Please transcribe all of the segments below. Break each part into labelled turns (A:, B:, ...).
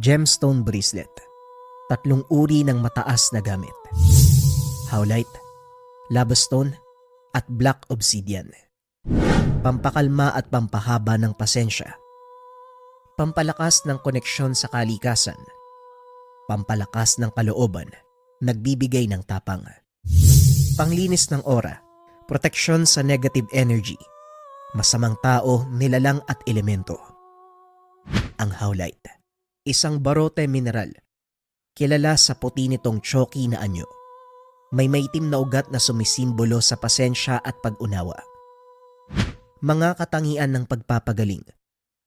A: Gemstone bracelet. Tatlong uri ng mataas na gamit. Howlite, lava stone, at black obsidian. Pampakalma at pampahaba ng pasensya. Pampalakas ng koneksyon sa kalikasan. Pampalakas ng kalooban, nagbibigay ng tapang. Panglinis ng aura, proteksyon sa negative energy, masamang tao, nilalang at elemento. Ang howlite, isang barote mineral, kilala sa puti nitong choky na anyo. May maitim na ugat na sumisimbolo sa pasensya at pag-unawa. Mga katangian ng pagpapagaling,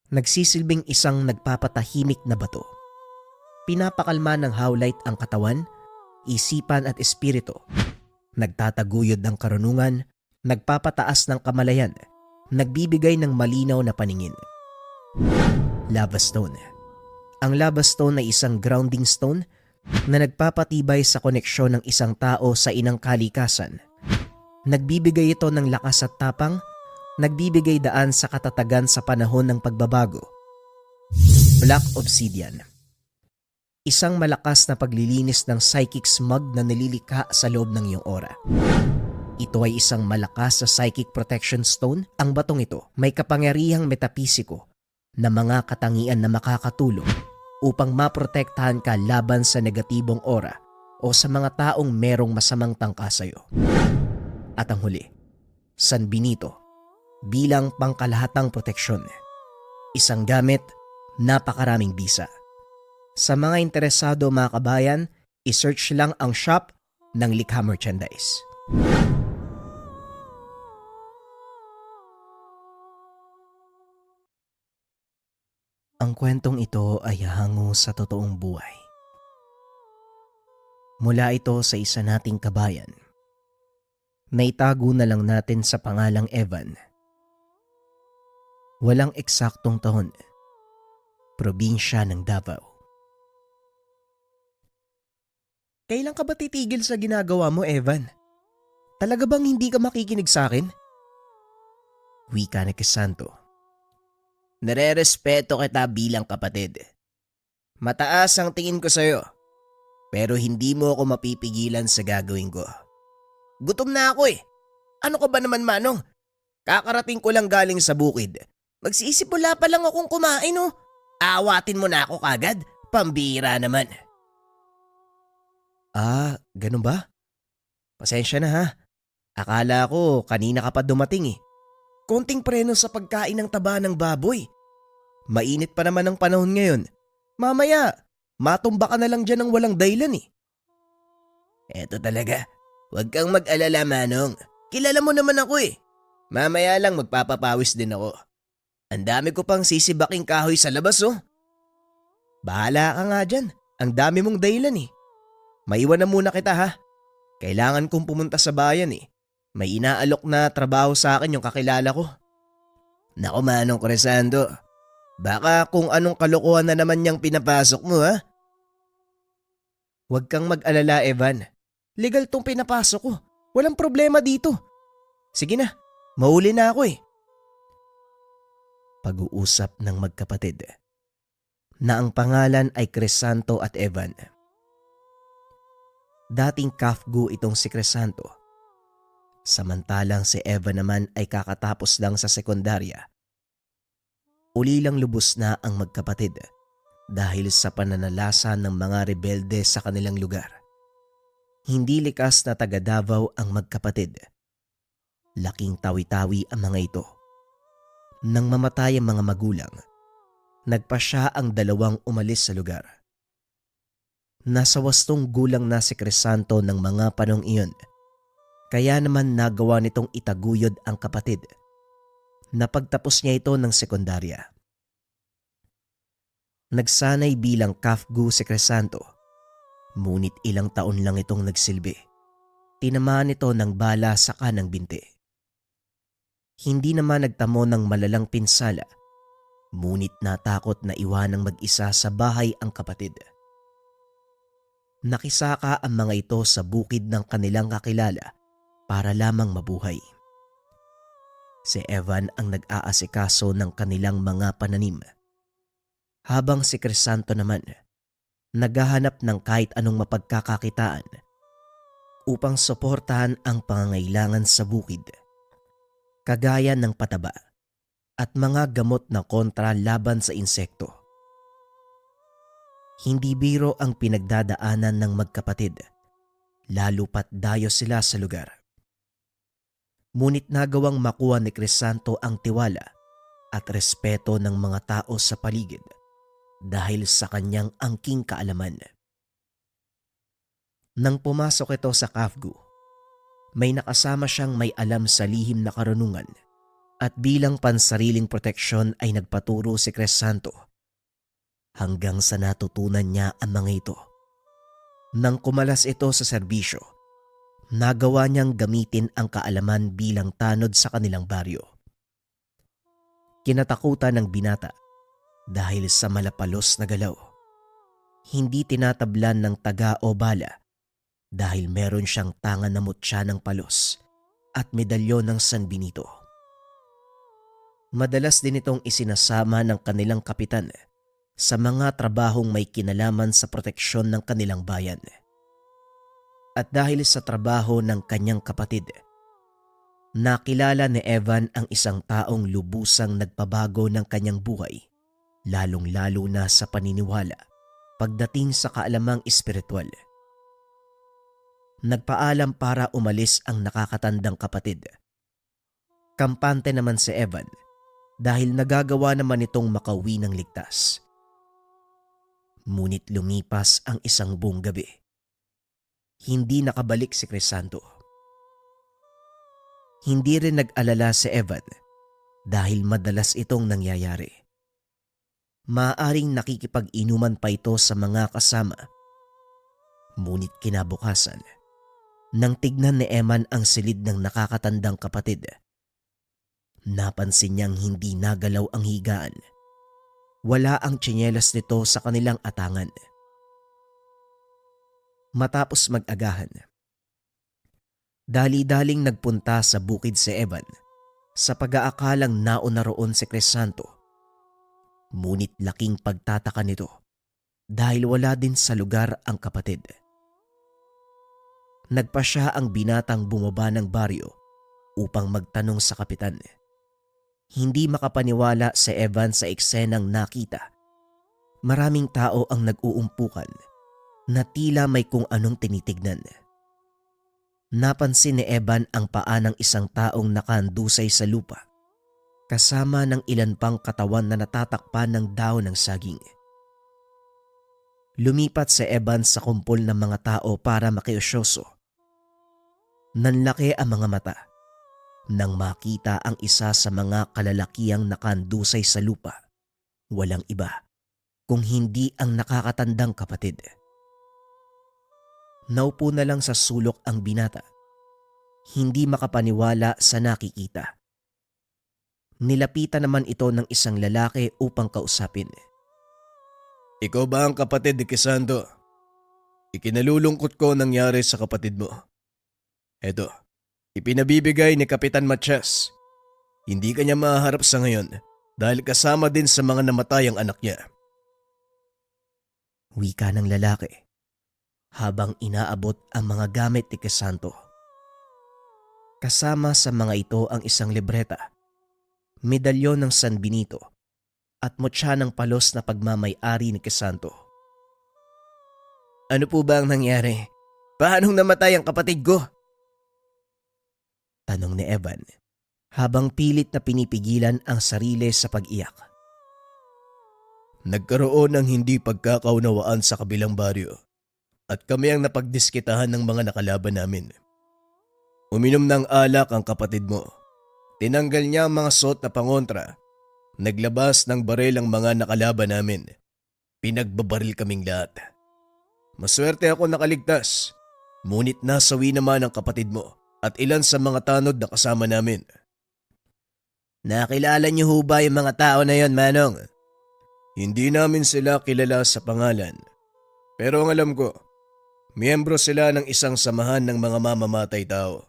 A: nagsisilbing isang nagpapatahimik na bato. Pinapakalma ng howlite ang katawan, isipan at espiritu. Nagtataguyod ng karunungan, nagpapataas ng kamalayan, nagbibigay ng malinaw na paningin. Lava stone. Ang lava stone ay isang grounding stone na nagpapatibay sa koneksyon ng isang tao sa inang kalikasan. Nagbibigay ito ng lakas at tapang, nagbibigay daan sa katatagan sa panahon ng pagbabago. Black obsidian. Isang malakas na paglilinis ng psychic smog na nililikha sa loob ng iyong aura. Ito ay isang malakas sa psychic protection stone. Ang batong ito may kapangyarihang metapisiko na mga katangian na makakatulong upang maprotektahan ka laban sa negatibong aura o sa mga taong merong masamang tangka sa iyo. At ang huli, San Benito, bilang pangkalahatang proteksyon. Isang gamit, napakaraming bisa. Sa mga interesado mga kabayan, isearch lang ang shop ng Likha Merchandise. Ang kwentong ito ay hango sa totoong buhay. Mula ito sa isa nating kabayan. Naitago na lang natin sa pangalang Evan. Walang eksaktong taon. Probinsya ng Davao. Kailan ka ba titigil sa ginagawa mo, Evan? Talaga bang hindi ka makikinig sa akin? Wika ni Crisanto. Nare-respeto kita bilang kapatid. Mataas ang tingin ko sa'yo, pero hindi mo ako mapipigilan sa gagawin ko. Gutom na ako eh. Ano ka ba naman, Manong? Kakarating ko lang galing sa bukid. Magsisipula pa lang akong kumain oh. Awatin mo na ako kagad. Pambira naman. Ganun ba? Pasensya na ha. Akala ko kanina ka pa dumating eh. Konting preno sa pagkain ng taba ng baboy. Mainit pa naman ang panahon ngayon. Mamaya, matumba ka na lang dyan ng walang dahilan eh. Eto talaga. Huwag kang mag-alala, Manong. Kilala mo naman ako eh. Mamaya lang magpapapawis din ako. Ang dami ko pang sisibaking kahoy sa labas oh. Bahala ka nga dyan. Ang dami mong dahilan eh. Maiwan na muna kita ha. Kailangan kong pumunta sa bayan eh. May inaalok na trabaho sa akin yung kakilala ko. Naku Manong Crisanto, baka kung anong kalokohan na naman niyang pinapasok mo ha? Huwag kang mag-alala Evan. Legal tong pinapasok ko. Walang problema dito. Sige na, mahuli na ako eh. Pag-uusap ng magkapatid na ang pangalan ay Crisanto at Evan. Dating kafgu itong si Crisanto. Samantalang si Evan naman ay kakatapos lang sa sekundarya. Uli lang lubos na ang magkapatid dahil sa pananalasa ng mga rebelde sa kanilang lugar. Hindi likas na taga Davao ang magkapatid. Laking tawi-tawi ang mga ito. Nang mamatay ang mga magulang, nagpasya ang dalawang umalis sa lugar. Nasa 8 gulang na si Crisanto ng mga panong iyon. Kaya naman nagawa nitong itaguyod ang kapatid. Napagtapos niya ito ng sekundarya. Nagsanay bilang kafgu si Crisanto. Ngunit ilang taon lang itong nagsilbi. Tinamaan ito ng bala sa kanang binti. Hindi naman nagtamo ng malalang pinsala. Ngunit natakot na iwanang mag-isa sa bahay ang kapatid. Nakisaka ang mga ito sa bukid ng kanilang kakilala para lamang mabuhay. Si Evan ang nag-aasikaso ng kanilang mga pananim. Habang si Crisanto naman, naghahanap ng kahit anong mapagkakakitaan upang suportahan ang pangangailangan sa bukid, kagaya ng pataba at mga gamot na kontra laban sa insekto. Hindi biro ang pinagdadaanan ng magkapatid, lalo pat dayo sila sa lugar. Ngunit nagawang makuha ni Crisanto ang tiwala at respeto ng mga tao sa paligid dahil sa kanyang angking kaalaman. Nang pumasok ito sa Kafgu, may nakasama siyang may alam sa lihim na karunungan at bilang pansariling proteksyon ay nagpaturo si Crisanto hanggang sa natutunan niya ang mga ito. Nang kumalas ito sa serbisyo, nagawa niyang gamitin ang kaalaman bilang tanod sa kanilang baryo. Kinatakutan ng binata dahil sa malapalos na galaw. Hindi tinatablan ng taga o bala dahil meron siyang tangan na mutya ng palos at medalyon ng San Benito. Madalas din itong isinasama ng kanilang kapitan sa mga trabahong may kinalaman sa proteksyon ng kanilang bayan. At dahil sa trabaho ng kanyang kapatid, nakilala ni Evan ang isang taong lubusang nagpabago ng kanyang buhay, lalong-lalo na sa paniniwala pagdating sa kaalamang espiritual. Nagpaalam para umalis ang nakakatandang kapatid. Kampante naman si Evan dahil nagagawa naman itong makauwi ng ligtas. Ngunit lumipas ang isang buong gabi. Hindi nakabalik si Crisanto. Hindi rin nag-alala si Evan dahil madalas itong nangyayari. Maaaring nakikipag-inuman pa ito sa mga kasama. Ngunit kinabukasan, nang tignan ni Eman ang silid ng nakakatandang kapatid, napansin niyang hindi nagalaw ang higaan. Wala ang tsinelas nito sa kanilang atangan. Matapos mag-agahan, dali-daling nagpunta sa bukid si Evan sa pag-aakalang nauna roon si Crisanto. Ngunit laking pagtataka nito dahil wala din sa lugar ang kapatid. Nagpa siya ang binatang bumaba ng baryo upang magtanong sa kapitan. Hindi makapaniwala si Evan sa eksenang nakita. Maraming tao ang nag-uumpukan na tila may kung anong tinitignan. Napansin ni Evan ang paa ng isang taong nakandusay sa lupa, kasama ng ilan pang katawan na natatakpan ng dahon ng saging. Lumipat si Evan sa kumpol ng mga tao para makiusyoso. Nanlaki ang mga mata nang makita ang isa sa mga kalalakihang nakandusay sa lupa. Walang iba kung hindi ang nakakatandang kapatid. Naupo na lang sa sulok ang binata. Hindi makapaniwala sa nakikita. Nilapitan naman ito ng isang lalaki upang kausapin.
B: Ikaw ba ang kapatid ni Crisanto? Ikinalulungkot ko nangyari sa kapatid mo. Eto, ipinabibigay ni Kapitan Matias. Hindi kanya maharap sa ngayon dahil kasama din sa mga namatay ang anak niya.
A: Wika ng lalaki habang inaabot ang mga gamit ni Crisanto. Kasama sa mga ito ang isang libreta, medalyon ng San Benito at mutya ng palos na pagmamay-ari ni Crisanto.
B: Ano po ba ang nangyari? Paanong namatay ang kapatid ko?
A: Tanong ni Evan habang pilit na pinipigilan ang sarili sa pag-iyak.
B: Nagkaroon ng hindi pagkakaunawaan sa kabilang baryo at kami ang napagdiskitahan ng mga nakalaban namin. Uminom ng alak ang kapatid mo. Tinanggal niya ang mga suot na pangontra. Naglabas ng baril ang mga nakalaban namin. Pinagbabaril kaming lahat. Maswerte ako nakaligtas. Ngunit nasawi naman ang kapatid mo at ilan sa mga tanod na kasama namin.
A: Nakilala niyo ho ba yung mga tao na yon, Manong?
B: Hindi namin sila kilala sa pangalan. Pero ang alam ko, miyembro sila ng isang samahan ng mga mamamatay tao.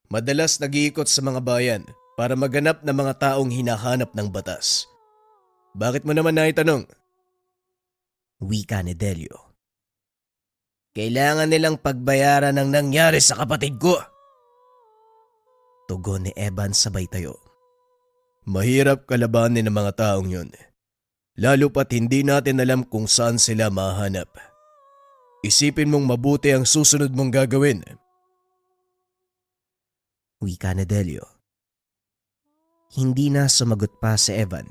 B: Madalas nag-iikot sa mga bayan para maganap ng mga taong hinahanap ng batas. Bakit mo naman naitanong?
A: Wika ni Delio.
B: Kailangan nilang pagbayaran ng nangyari sa kapatid ko.
A: Tugon ni Evan sabay tayo.
B: Mahirap kalabanin ng mga taong yun. Lalo pat hindi natin alam kung saan sila mahanap. Isipin mong mabuti ang susunod mong gagawin.
A: Wika ni Delio. Hindi na sumagot pa si Evan.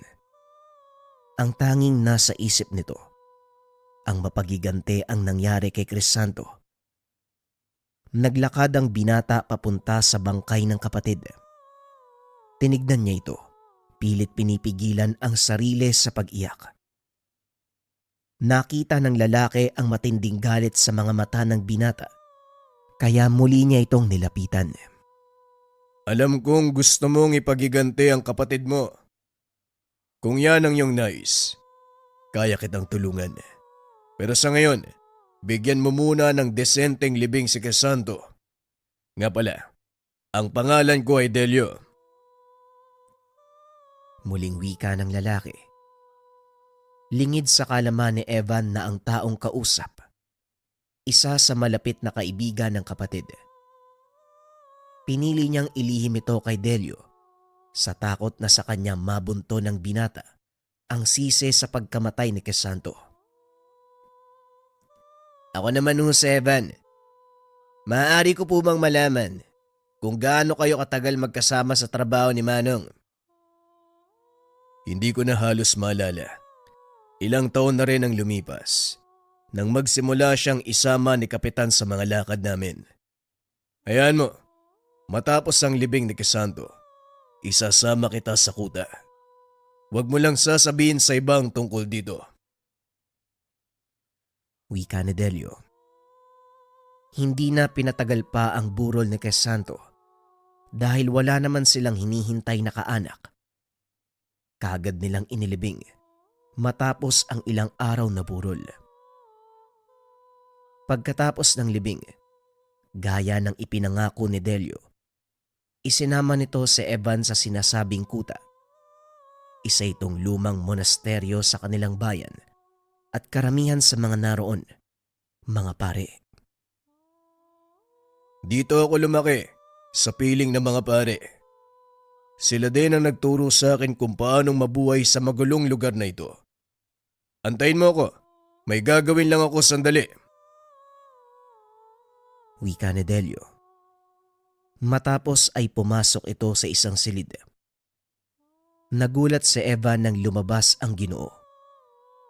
A: Ang tanging nasa isip nito, ang mapagigante ang nangyari kay Crisanto. Naglakad ang binata papunta sa bangkay ng kapatid. Tinignan niya ito, pilit pinipigilan ang sarili sa pag-iyak. Nakita ng lalaki ang matinding galit sa mga mata ng binata, kaya muli niya itong nilapitan.
B: Alam kong gusto mong ipagiganti ang kapatid mo. Kung yan ang iyong nais, kaya kitang tulungan. Pero sa ngayon, bigyan mo muna ng desenteng libing si Crisanto. Nga pala, ang pangalan ko ay Delio.
A: Muling wika ng lalaki. Lingid sa kalaman ni Evan na ang taong kausap, isa sa malapit na kaibigan ng kapatid. Pinili niyang ilihim ito kay Delio sa takot na sa kanya mabunto ng binata ang sisi sa pagkamatay ni Crisanto.
B: Ako naman si Evan. Maaari ko po bang malaman kung gaano kayo katagal magkasama sa trabaho ni Manong? Hindi ko na halos maalala. Ilang taon na rin ang lumipas nang magsimula siyang isama ni Kapitan sa mga lakad namin. Hayaan mo, matapos ang libing ni Crisanto, isasama kita sa kuta. Huwag mo lang sasabihin sa ibang tungkol dito.
A: Wika ni Delio. Hindi na pinatagal pa ang burol ni Crisanto dahil wala naman silang hinihintay na kaanak. Kaagad nilang inilibing matapos ang ilang araw na burol. Pagkatapos ng libing, gaya ng ipinangako ni Delio, isinama nito si Evan sa sinasabing kuta. Isa itong lumang monasteryo sa kanilang bayan at karamihan sa mga naroon, mga pare.
B: Dito ako lumaki, sa piling ng mga pare. Sila din ang nagturo sa akin kung paanong mabuhay sa magulong lugar na ito. Antayin mo ako, may gagawin lang ako sandali.
A: Wika ni Delio. Matapos ay pumasok ito sa isang silid. Nagulat si Evan nang lumabas ang Ginoo.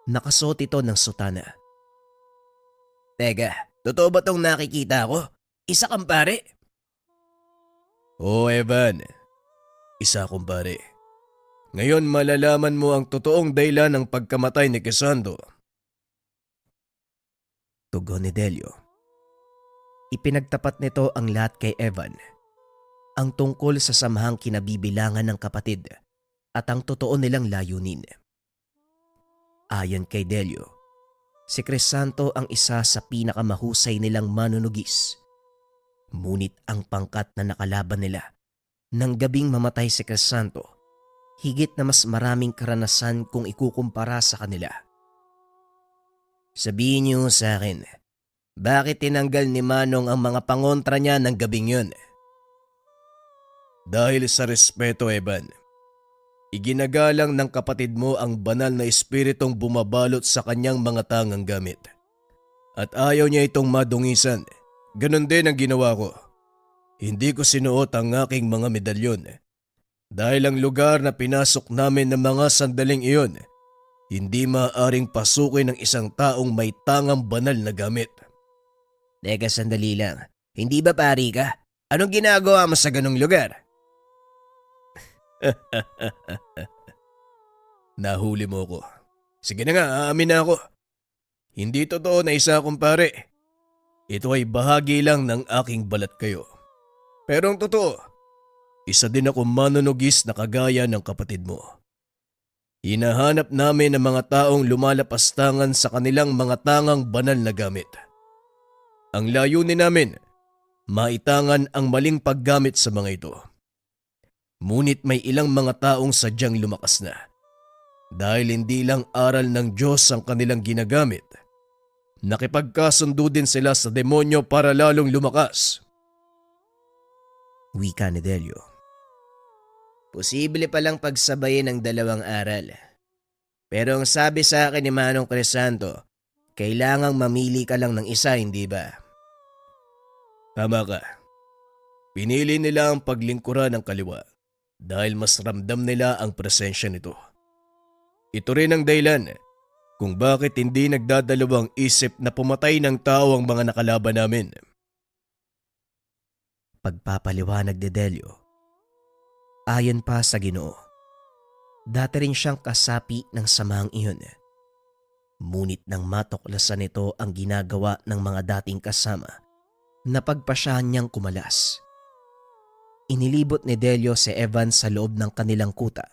A: Nakasuot ito ng sutana.
B: Teka, totoo ba tong nakikita ko? Isa kang pare? Oo, Evan. Isa akong pare. Ngayon malalaman mo ang totoong dahilan ng pagkamatay ni Crisanto.
A: Tugon ni Delio. Ipinagtapat nito ang lahat kay Evan. Ang tungkol sa samahang kinabibilangan ng kapatid at ang totoo nilang layunin. Ayon kay Delio, si Crisanto ang isa sa pinakamahusay nilang manunugis. Ngunit ang pangkat na nakalaban nila nang gabing mamatay si Crisanto, higit na mas maraming karanasan kung ikukumpara sa kanila.
B: Sabihin niyo sa akin, bakit tinanggal ni Manong ang mga pangontra niya ng gabing yun? Dahil sa respeto, Evan. Iginagalang ng kapatid mo ang banal na espiritong bumabalot sa kanyang mga tangang gamit. At ayaw niya itong madungisan. Ganon din ang ginawa ko. Hindi ko sinuot ang aking mga medalyon. Dahil ang lugar na pinasok namin ng mga sandaling iyon, hindi maaaring pasukin ng isang taong may tangang banal na gamit.
A: Teka, sandali lang. Hindi ba pari ka? Anong ginagawa mo sa ganong lugar?
B: Nahuli mo ko. Sige na nga, aamin na ako. Hindi totoo na isa akong pare. Ito ay bahagi lang ng aking balat kayo. Pero ang totoo, isa din ako manunugis na kagaya ng kapatid mo. Hinahanap namin ang mga taong lumalapastangan sa kanilang mga tangang banal na gamit. Ang layunin namin, maitangan ang maling paggamit sa mga ito. Ngunit may ilang mga taong sadyang lumakas na. Dahil hindi lang aral ng Diyos ang kanilang ginagamit, nakipagkasundo din sila sa demonyo para lalong lumakas.
A: Wika ni Delio.
B: Posible palang pagsabayin ang dalawang aral. Pero ang sabi sa akin ni Manong Crisanto, kailangang mamili ka lang ng isa, hindi ba? Tama ka. Pinili nila ang paglingkuran ng kaliwa dahil mas ramdam nila ang presensya nito. Ito rin ang dahilan kung bakit hindi nagdadalawang isip na pumatay ng tao ang mga nakalaban namin.
A: Pagpapaliwanag ni Delio. Ayon pa sa Ginoo, dati rin siyang kasapi ng samahang iyon. Ngunit nang matuklasan nito ang ginagawa ng mga dating kasama, napagpasyahan niyang kumalas. Inilibot ni Delio si Evan sa loob ng kanilang kuta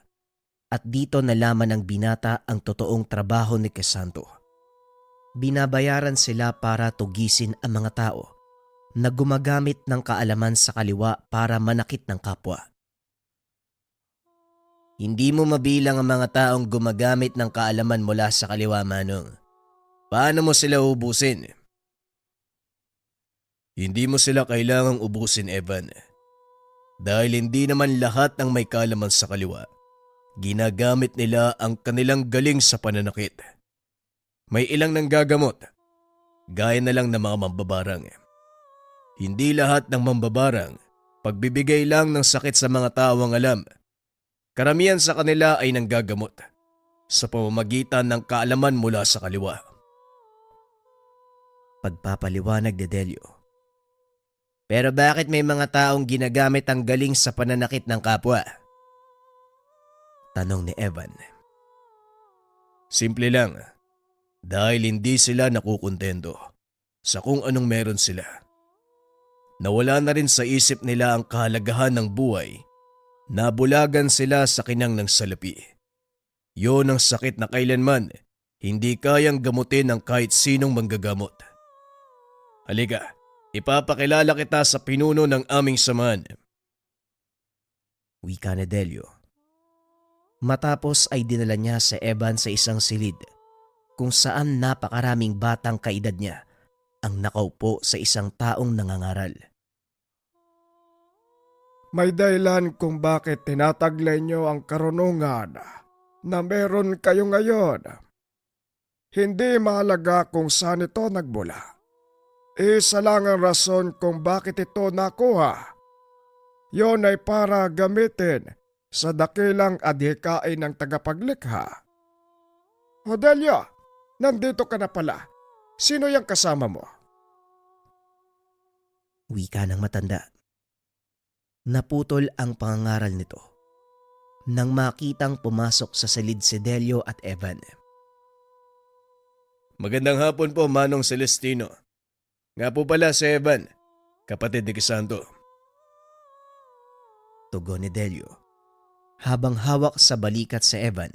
A: at dito nalaman ng binata ang totoong trabaho ni Crisanto. Binabayaran sila para tugisin ang mga tao na gumagamit ng kaalaman sa kaliwa para manakit ng kapwa.
B: Hindi mo mabilang ang mga taong gumagamit ng kaalaman mula sa kaliwa, Manong. Paano mo sila ubusin? Hindi mo sila kailangang ubusin, Evan. Dahil hindi naman lahat ng may kaalaman sa kaliwa, ginagamit nila ang kanilang galing sa pananakit. May ilang nanggagamot, gaya na lang ng mga mambabarang. Hindi lahat ng mambabarang, pagbibigay lang ng sakit sa mga tao ang alam. Karamihan sa kanila ay nanggagamot sa pamamagitan ng kaalaman mula sa kaliwa.
A: Pagpapaliwanag ni Delio.
B: Pero bakit may mga taong ginagamit ang galing sa pananakit ng kapwa?
A: Tanong ni Evan.
B: Simple lang, dahil hindi sila nakukontento sa kung anong meron sila. Nawala na rin sa isip nila ang kahalagahan ng buhay. Nabulagan sila sa kinang ng salapi. Yon ang sakit na kailanman hindi kayang gamutin ng kahit sinong manggagamot. Halika, ipapakilala kita sa pinuno ng aming samahan.
A: Wika ni Delio. Matapos ay dinala niya si Evan sa isang silid kung saan napakaraming batang kaedad niya ang nakaupo sa isang taong nangangaral.
C: May dahilan kung bakit tinataglay niyo ang karunungan na meron kayo ngayon. Hindi mahalaga kung saan ito nagmula. Isa lang ang rason kung bakit ito nakuha. Yon ay para gamitin sa dakilang adhikain ng tagapaglikha. Odelia, nandito ka na pala. Sino yung kasama mo?
A: Wika ng matanda. Naputol ang pangangaral nito nang makitang pumasok sa silid si Delio at Evan.
B: Magandang hapon po, Manong Celestino. Nga po pala si Evan, kapatid ni Crisanto.
A: Tugon ni Delio. Habang hawak sa balikat si Evan,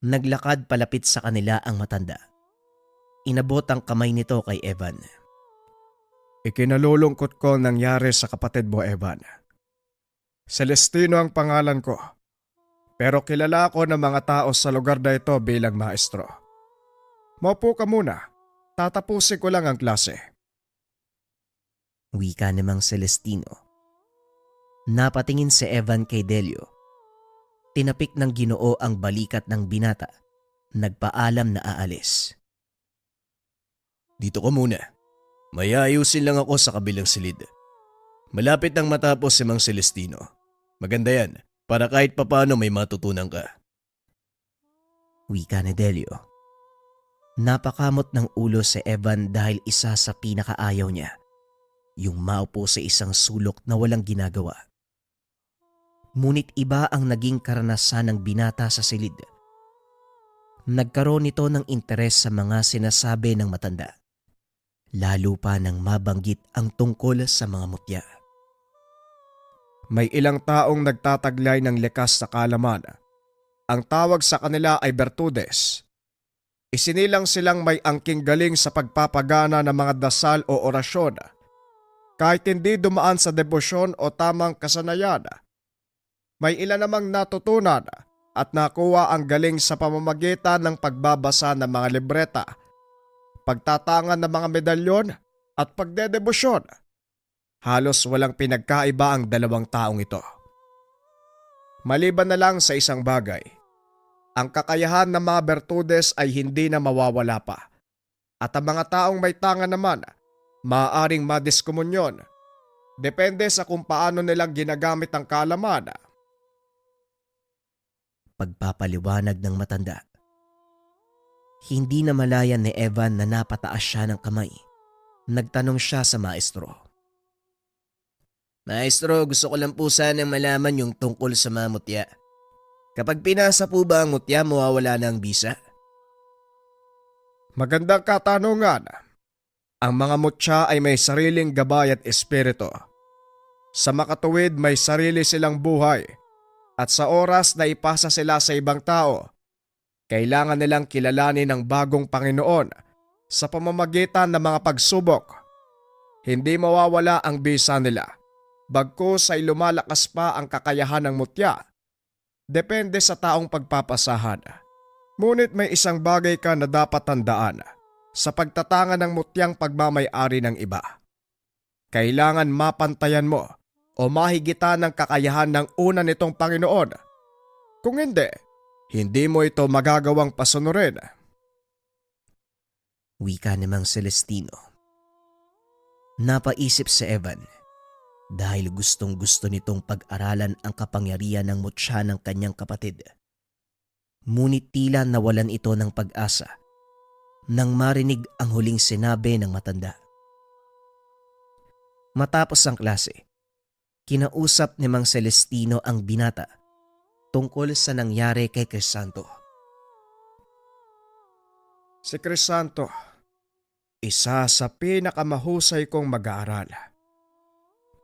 A: naglakad palapit sa kanila ang matanda. Inabot ang kamay nito kay Evan.
C: Ikinalulungkot ko nangyari sa kapatid mo, Evan. Celestino ang pangalan ko, pero kilala ko ng mga tao sa lugar na ito bilang maestro. Maupo ka muna, tatapusin ko lang ang klase.
A: Wika namang Celestino. Napatingin si Evan kay Delio. Tinapik ng Ginoo ang balikat ng binata. Nagpaalam na aalis.
B: Dito ka muna. May ayusin lang ako sa kabilang silid. Malapit nang matapos si Mang Celestino. Maganda yan, para kahit papano may matutunan ka.
A: Wika ni Delio. Napakamot ng ulo si Evan dahil isa sa pinakaayaw niya, yung maupo sa isang sulok na walang ginagawa. Ngunit iba ang naging karanasan ng binata sa silid. Nagkaroon nito ng interes sa mga sinasabi ng matanda. Lalo pa nang mabanggit ang tungkol sa mga mutya.
C: May ilang taong nagtataglay ng likas na kaalaman. Ang tawag sa kanila ay bertudes. Isinilang silang may angking galing sa pagpapagana ng mga dasal o orasyon. Kahit hindi dumaan sa debosyon o tamang kasanayan, may ilan namang natutunan at nakuha ang galing sa pamamagitan ng pagbabasa ng mga libreta, pagtatangan ng mga medalyon at pagdedebosyon. Halos walang pinagkaiba ang dalawang taong ito. Maliban na lang sa isang bagay, ang kakayahan ng mga bertudes ay hindi na mawawala pa. At ang mga taong may tangan naman, maaaring madiskomunyon. Depende sa kung paano nilang ginagamit ang kaalaman.
A: Pagpapaliwanag ng matanda. Hindi na malayan ni Evan na napataas siya ng kamay. Nagtanong siya sa maestro.
B: Maestro, gusto ko lang po sana malaman yung tungkol sa mga mutya. Kapag pinasa po ba ang mutya, mawawala na ang bisa?
C: Magandang katanungan. Ang mga mutya ay may sariling gabay at espiritu. Sa makatuwid may sarili silang buhay at sa oras na ipasa sila sa ibang tao, kailangan nilang kilalanin ang bagong Panginoon sa pamamagitan ng mga pagsubok. Hindi mawawala ang bisa nila, bagkus ay lumalakas pa ang kakayahan ng mutya. Depende sa taong pagpapasahan. Ngunit may isang bagay ka na dapat tandaan sa pagtatangan ng mutyang pagmamay-ari ng iba. Kailangan mapantayan mo o mahigitan ng kakayahan ng una nitong Panginoon. Kung hindi, hindi mo ito magagawang pasunurin.
A: Wika ni Mang Celestino. Napaisip si Evan dahil gustong-gusto nitong pag-aralan ang kapangyarihan ng mutya ng kanyang kapatid. Ngunit tila nawalan ito ng pag-asa nang marinig ang huling sinabi ng matanda. Matapos ang klase, kinausap ni Mang Celestino ang binata tungkol sa nangyari kay Crisanto.
C: Si Crisanto, isa sa pinakamahusay kong mag-aaral.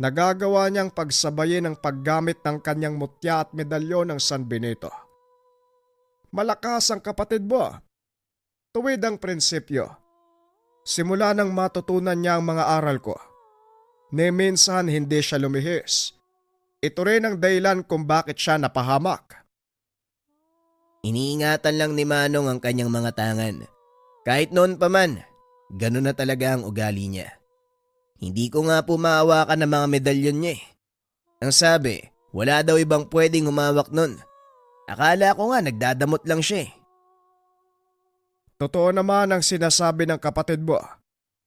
C: Nagagawa niyang pagsabayin ang paggamit ng kanyang mutya at medalyon ng San Benito. Malakas ang kapatid mo. Tuwid ang prinsipyo. Simula nang matutunan niya ang mga aral ko, ni minsan hindi siya lumihis. Ito rin ang dahilan kung bakit siya napahamak.
B: Iniingatan lang ni Manong ang kanyang mga tangan. Kahit noon pa man, ganun na talaga ang ugali niya. Hindi ko nga po maawakan ng mga medalyon niya eh. Ang sabi, wala daw ibang pwedeng humawak nun. Akala ko nga nagdadamot lang siya eh.
C: Totoo naman ang sinasabi ng kapatid mo.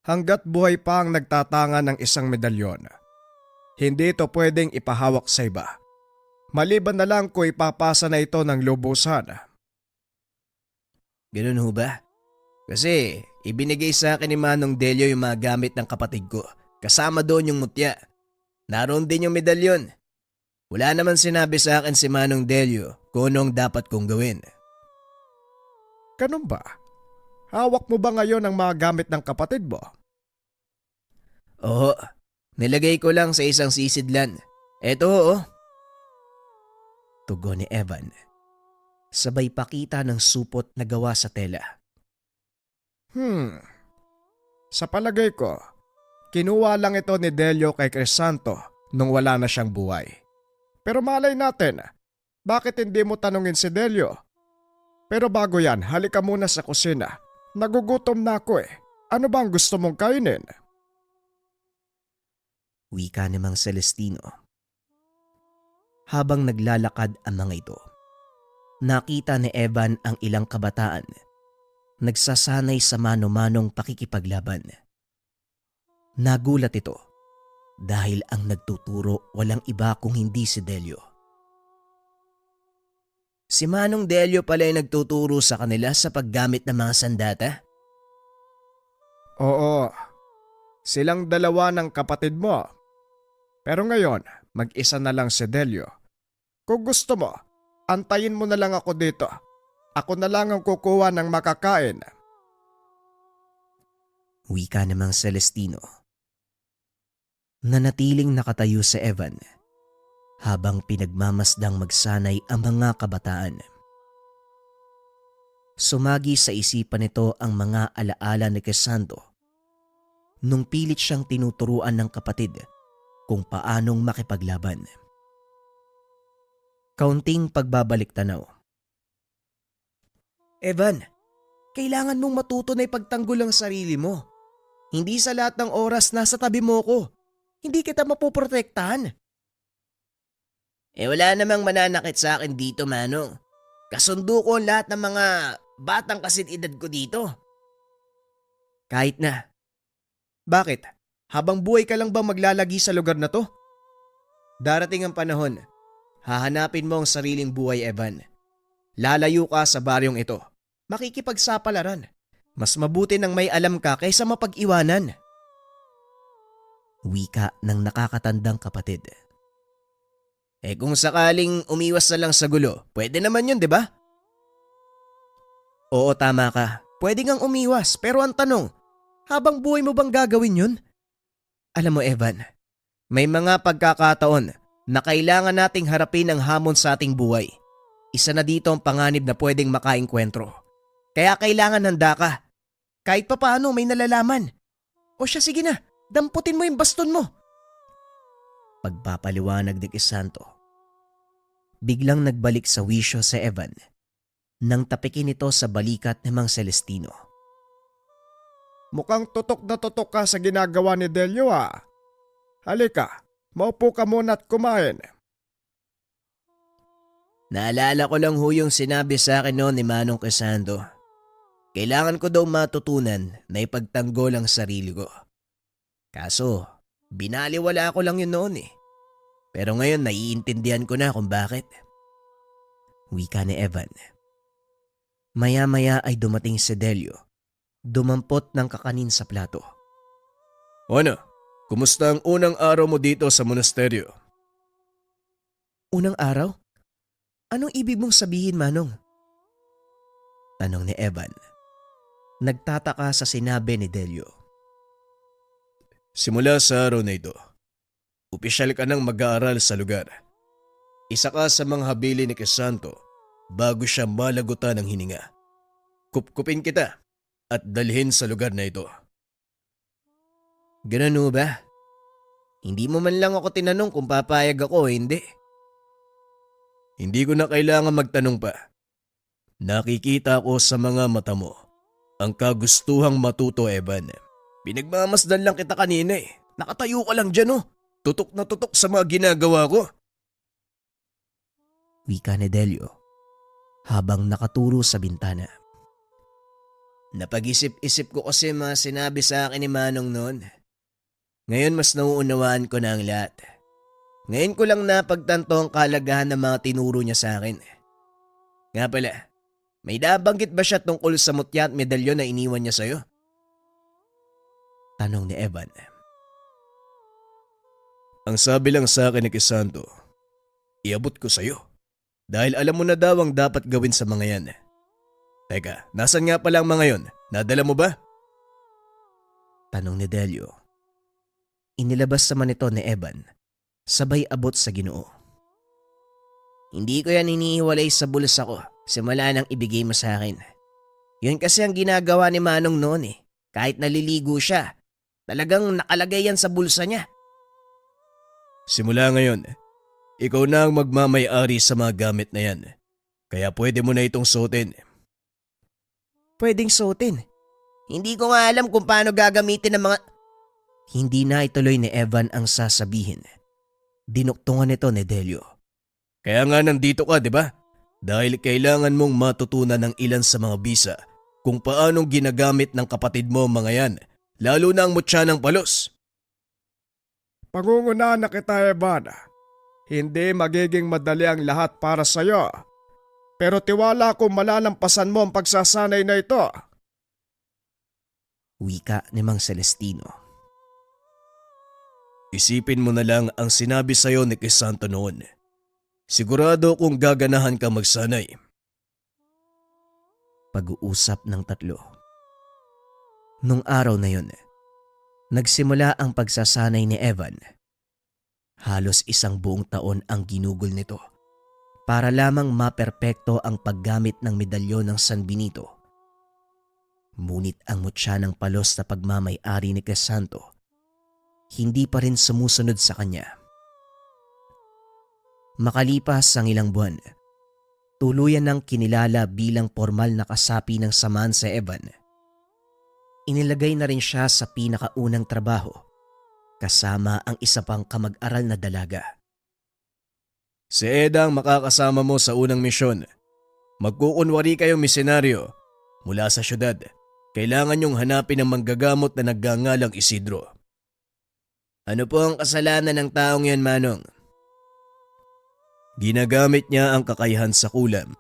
C: Hanggat buhay pa ang nagtatanga ng isang medalyon, hindi ito pwedeng ipahawak sa iba. Maliban na lang kung ipapasa na ito ng lubusan.
B: Ganun ho ba? Kasi ibinigay sa akin ni Manong Delio yung mga gamit ng kapatid ko. Kasama doon yung mutya. Naroon din yung medalyon. Wala naman sinabi sa akin si Manong Delio kung anong dapat kong gawin.
C: Ganun ba? Hawak mo ba ngayon ang mga gamit ng kapatid mo?
B: Oo, nilagay ko lang sa isang sisidlan. Eto oo.
A: Tugon ni Evan. Sabay pakita ng supot na gawa sa tela.
C: Sa palagay ko, kinuha lang ito ni Delio kay Crisanto nung wala na siyang buhay. Pero malay natin, bakit hindi mo tanungin si Delio? Pero bago yan, halika muna sa kusina. Nagugutom na ako eh. Ano bang gusto mong kainin?
A: Wika ni Mang Celestino. Habang naglalakad ang mga ito, nakita ni Evan ang ilang kabataan nagsasanay sa mano-manong pakikipaglaban. Nagulat ito dahil ang nagtuturo walang iba kung hindi si Delio.
B: Si Manong Delio pala ay nagtuturo sa kanila sa paggamit ng mga sandata?
C: Oo, silang dalawa ng kapatid mo. Pero ngayon, mag-isa na lang si Delio. Kung gusto mo, antayin mo na lang ako dito. Ako na lang ang kukuha ng makakain.
A: Wika ni Mang Celestino. Nanatiling nakatayo si Evan habang pinagmamasdang magsanay ang mga kabataan. Sumagi sa isipan nito ang mga alaala ni Crisanto nung pilit siyang tinuturuan ng kapatid kung paanong makipaglaban. Kaunting pagbabalik tanaw,
B: Evan, kailangan mong matuto na ipagtanggol ang sarili mo. Hindi sa lahat ng oras nasa tabi mo ko. Hindi kita mapoprotektahan. Wala namang mananakit sa akin dito, Manong. Kasundo ko ang lahat ng mga batang kasit edad ko dito. Kahit na. Bakit? Habang buhay ka lang bang maglalagi sa lugar na to? Darating ang panahon, hahanapin mo ang sariling buhay, Evan. Lalayo ka sa baryong ito. Makikipagsapalaran. Mas mabuti nang may alam ka kaysa mapag-iwanan.
A: Wika ng nakakatandang kapatid.
B: Kung sakaling umiwas na lang sa gulo, pwede naman yun, di ba? Oo, tama ka. Pwede ngang umiwas, pero ang tanong, habang buhay mo bang gagawin yun? Alam mo, Evan, may mga pagkakataon na kailangan nating harapin ang hamon sa ating buhay. Isa na dito ang panganib na pwedeng makaengkwentro. Kaya kailangan handa ka. Kahit papaano may nalalaman. O siya, sige na, damputin mo yung baston mo.
A: Pagpapaliwanag ni Crisanto. Biglang nagbalik sa wisyo si Evan nang tapikin ito sa balikat ni Mang Celestino.
C: Mukhang tutok na tutok ka sa ginagawa ni Delio Halika, maupo ka muna at kumain.
B: Naalala ko lang ho yung sinabi sa akin noon ni Manong Crisanto. Kailangan ko daw matutunan na ipagtanggol ang sarili ko. Kaso, binaliwala ko lang yun noon eh. Pero ngayon naiintindihan ko na kung bakit.
A: Wika ni Evan. Maya-maya ay dumating si Delio. Dumampot ng kakanin sa plato.
B: Ano? Kumusta ang unang araw mo dito sa monasteryo?
A: Unang araw? Anong ibig mong sabihin, Manong? Tanong ni Evan. Nagtataka sa sinabi ni Delio.
B: Simula sa araw na ito, opisyal ka nang mag-aaral sa lugar. Isa ka sa mga habili ni Crisanto bago siya malagutan ng hininga. Kupkupin kita at dalhin sa lugar na ito. Ganun ba? Hindi mo man lang ako tinanong kung papayag ako o hindi. Hindi ko na kailangan magtanong pa. Nakikita ko sa mga mata mo ang kagustuhang matuto, Evan. Pinagmamasdan lang kita kanina eh. Nakatayo ka lang dyan Tutok na tutok sa mga ginagawa ko.
A: Wika ni Delio habang nakaturo sa bintana.
B: Napag-isip-isip ko kasi mga sinabi sa akin ni Manong noon. Ngayon mas nauunawaan ko na ang lahat. Ngayon ko lang napagtanto ang kahalagahan ng mga tinuro niya sa akin. Nga pala, may nabanggit ba siya tungkol sa mutya at medalyon na iniwan niya sa'yo?
A: Tanong ni Evan.
B: Ang sabi lang sa akin ni Crisanto, iabot ko sa'yo. Dahil alam mo na daw ang dapat gawin sa mga yan. Teka, nasan nga pala ang mga yon? Nadala mo ba?
A: Tanong ni Delio. Inilabas naman ito ni Evan, sabay abot sa Ginoo.
B: Hindi ko yan hinihiwalay sa bulsa ko, simula nang ibigay mo sa akin. Yun kasi ang ginagawa ni Manong noon eh. Kahit naliligo siya, talagang nakalagay yan sa bulsa niya. Simula ngayon, ikaw na ang magmamay-ari sa mga gamit na yan. Kaya pwede mo na itong suotin. Pwedeng suotin? Hindi ko nga alam kung paano gagamitin ng mga...
A: Hindi na ituloy ni Evan ang sasabihin. Dinuktungan ito ni Delio.
B: Kaya nga nandito ka, di ba? Dahil kailangan mong matutunan ng ilan sa mga bisa kung paanong ginagamit ng kapatid mo mga yan, lalo na ang mutya ng palos.
C: Pangungunahan na kita, Evan. Hindi magiging madali ang lahat para sa'yo. Pero tiwala ko malalampasan mo ang pagsasanay na ito.
A: Wika ni Mang Celestino.
B: Isipin mo na lang ang sinabi sa'yo ni Crisanto noon. Sigurado kung gaganahan ka magsanay.
A: Pag-uusap ng tatlo. Nung araw na yun, nagsimula ang pagsasanay ni Evan. Halos isang buong taon ang ginugol nito para lamang maperpekto ang paggamit ng medalyon ng San Benito. Ngunit ang mutya ng palos na pagmamay-ari ni Crisanto hindi pa rin sumusunod sa kanya. Makalipas ang ilang buwan, Tuluyan ng kinilala bilang formal na kasapi ng samahan si Evan. Inilagay na rin siya sa pinakaunang trabaho kasama ang isa pang kamag-aral na dalaga.
B: Si Eda ang makakasama mo sa unang misyon. Magkukunwari kayong misenaryo mula sa syudad. Kailangan niyong hanapin ang manggagamot na nagngangalang Isidro. Ano po ang kasalanan ng taong yan, Manong? Ginagamit niya ang kakayahan sa kulam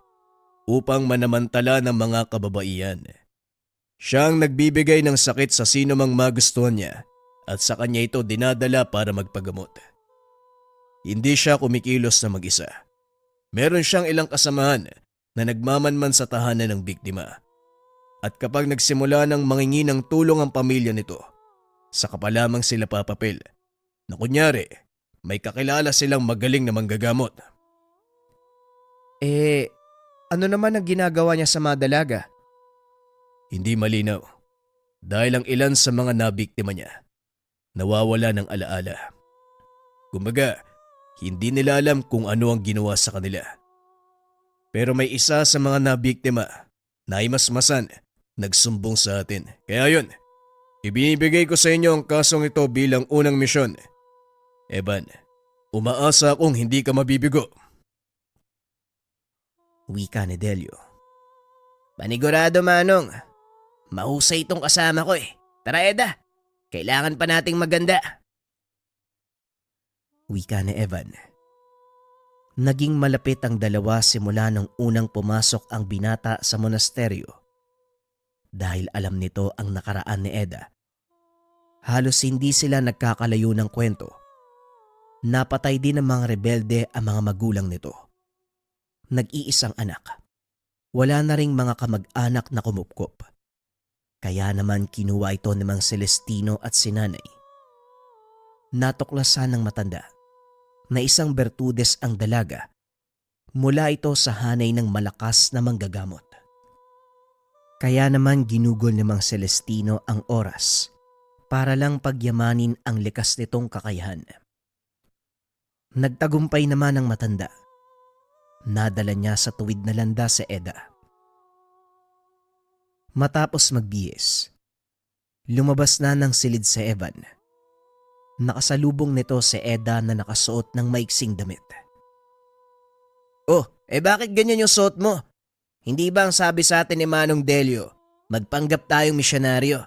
B: upang manamantala ng mga kababaihan. Siya ang nagbibigay ng sakit sa sino mang magustuhan niya at sa kanya ito dinadala para magpagamot. Hindi siya kumikilos na mag-isa. Meron siyang ilang kasamahan na nagmamanman sa tahanan ng biktima. At kapag nagsimula ng mangingi ng tulong ang pamilya nito, saka pa lamang sila papapil na kunyari may kakilala silang magaling na manggagamot.
A: Ano naman ang ginagawa niya sa mga dalaga?
B: Hindi malinaw dahil ang ilan sa mga nabiktima niya nawawala ng alaala. Kumbaga, hindi nila alam kung ano ang ginawa sa kanila. Pero may isa sa mga nabiktima na imasmasan nagsumbong sa atin. Kaya yun, ibinibigay ko sa inyo ang kasong ito bilang unang misyon. Evan, umaasa akong hindi ka mabibigo.
A: Wika ni Delio. Panigurado, Manong. Mahusay itong kasama ko eh. Tara, Eda. Kailangan pa nating maganda. Wika ni Evan. Naging malapit ang dalawa simula nung unang pumasok ang binata sa monasteryo. Dahil alam nito ang nakaraan ni Eda. Halos hindi sila nagkakalayo ng kwento. Napatay din ng mga rebelde ang mga magulang nito. Nag-iisang anak. Wala na ring mga kamag-anak na kumupkop. Kaya naman kinuha ito ni Mang Celestino at si Nanay. Natuklasan ng matanda na isang bertudes ang dalaga mula ito sa hanay ng malakas na manggagamot. Kaya naman ginugol ni Mang Celestino ang oras para lang pagyamanin ang likas nitong kakayahan. Nagtagumpay naman ang matanda. Nadala niya sa tuwid na landas si Eda. Matapos magbihis, lumabas na ng silid si Evan. Nakasalubong nito si Eda na nakasuot ng maiksing damit. Bakit ganyan yung suot mo? Hindi ba ang sabi sa atin ni Manong Delio, magpanggap tayong misyonaryo?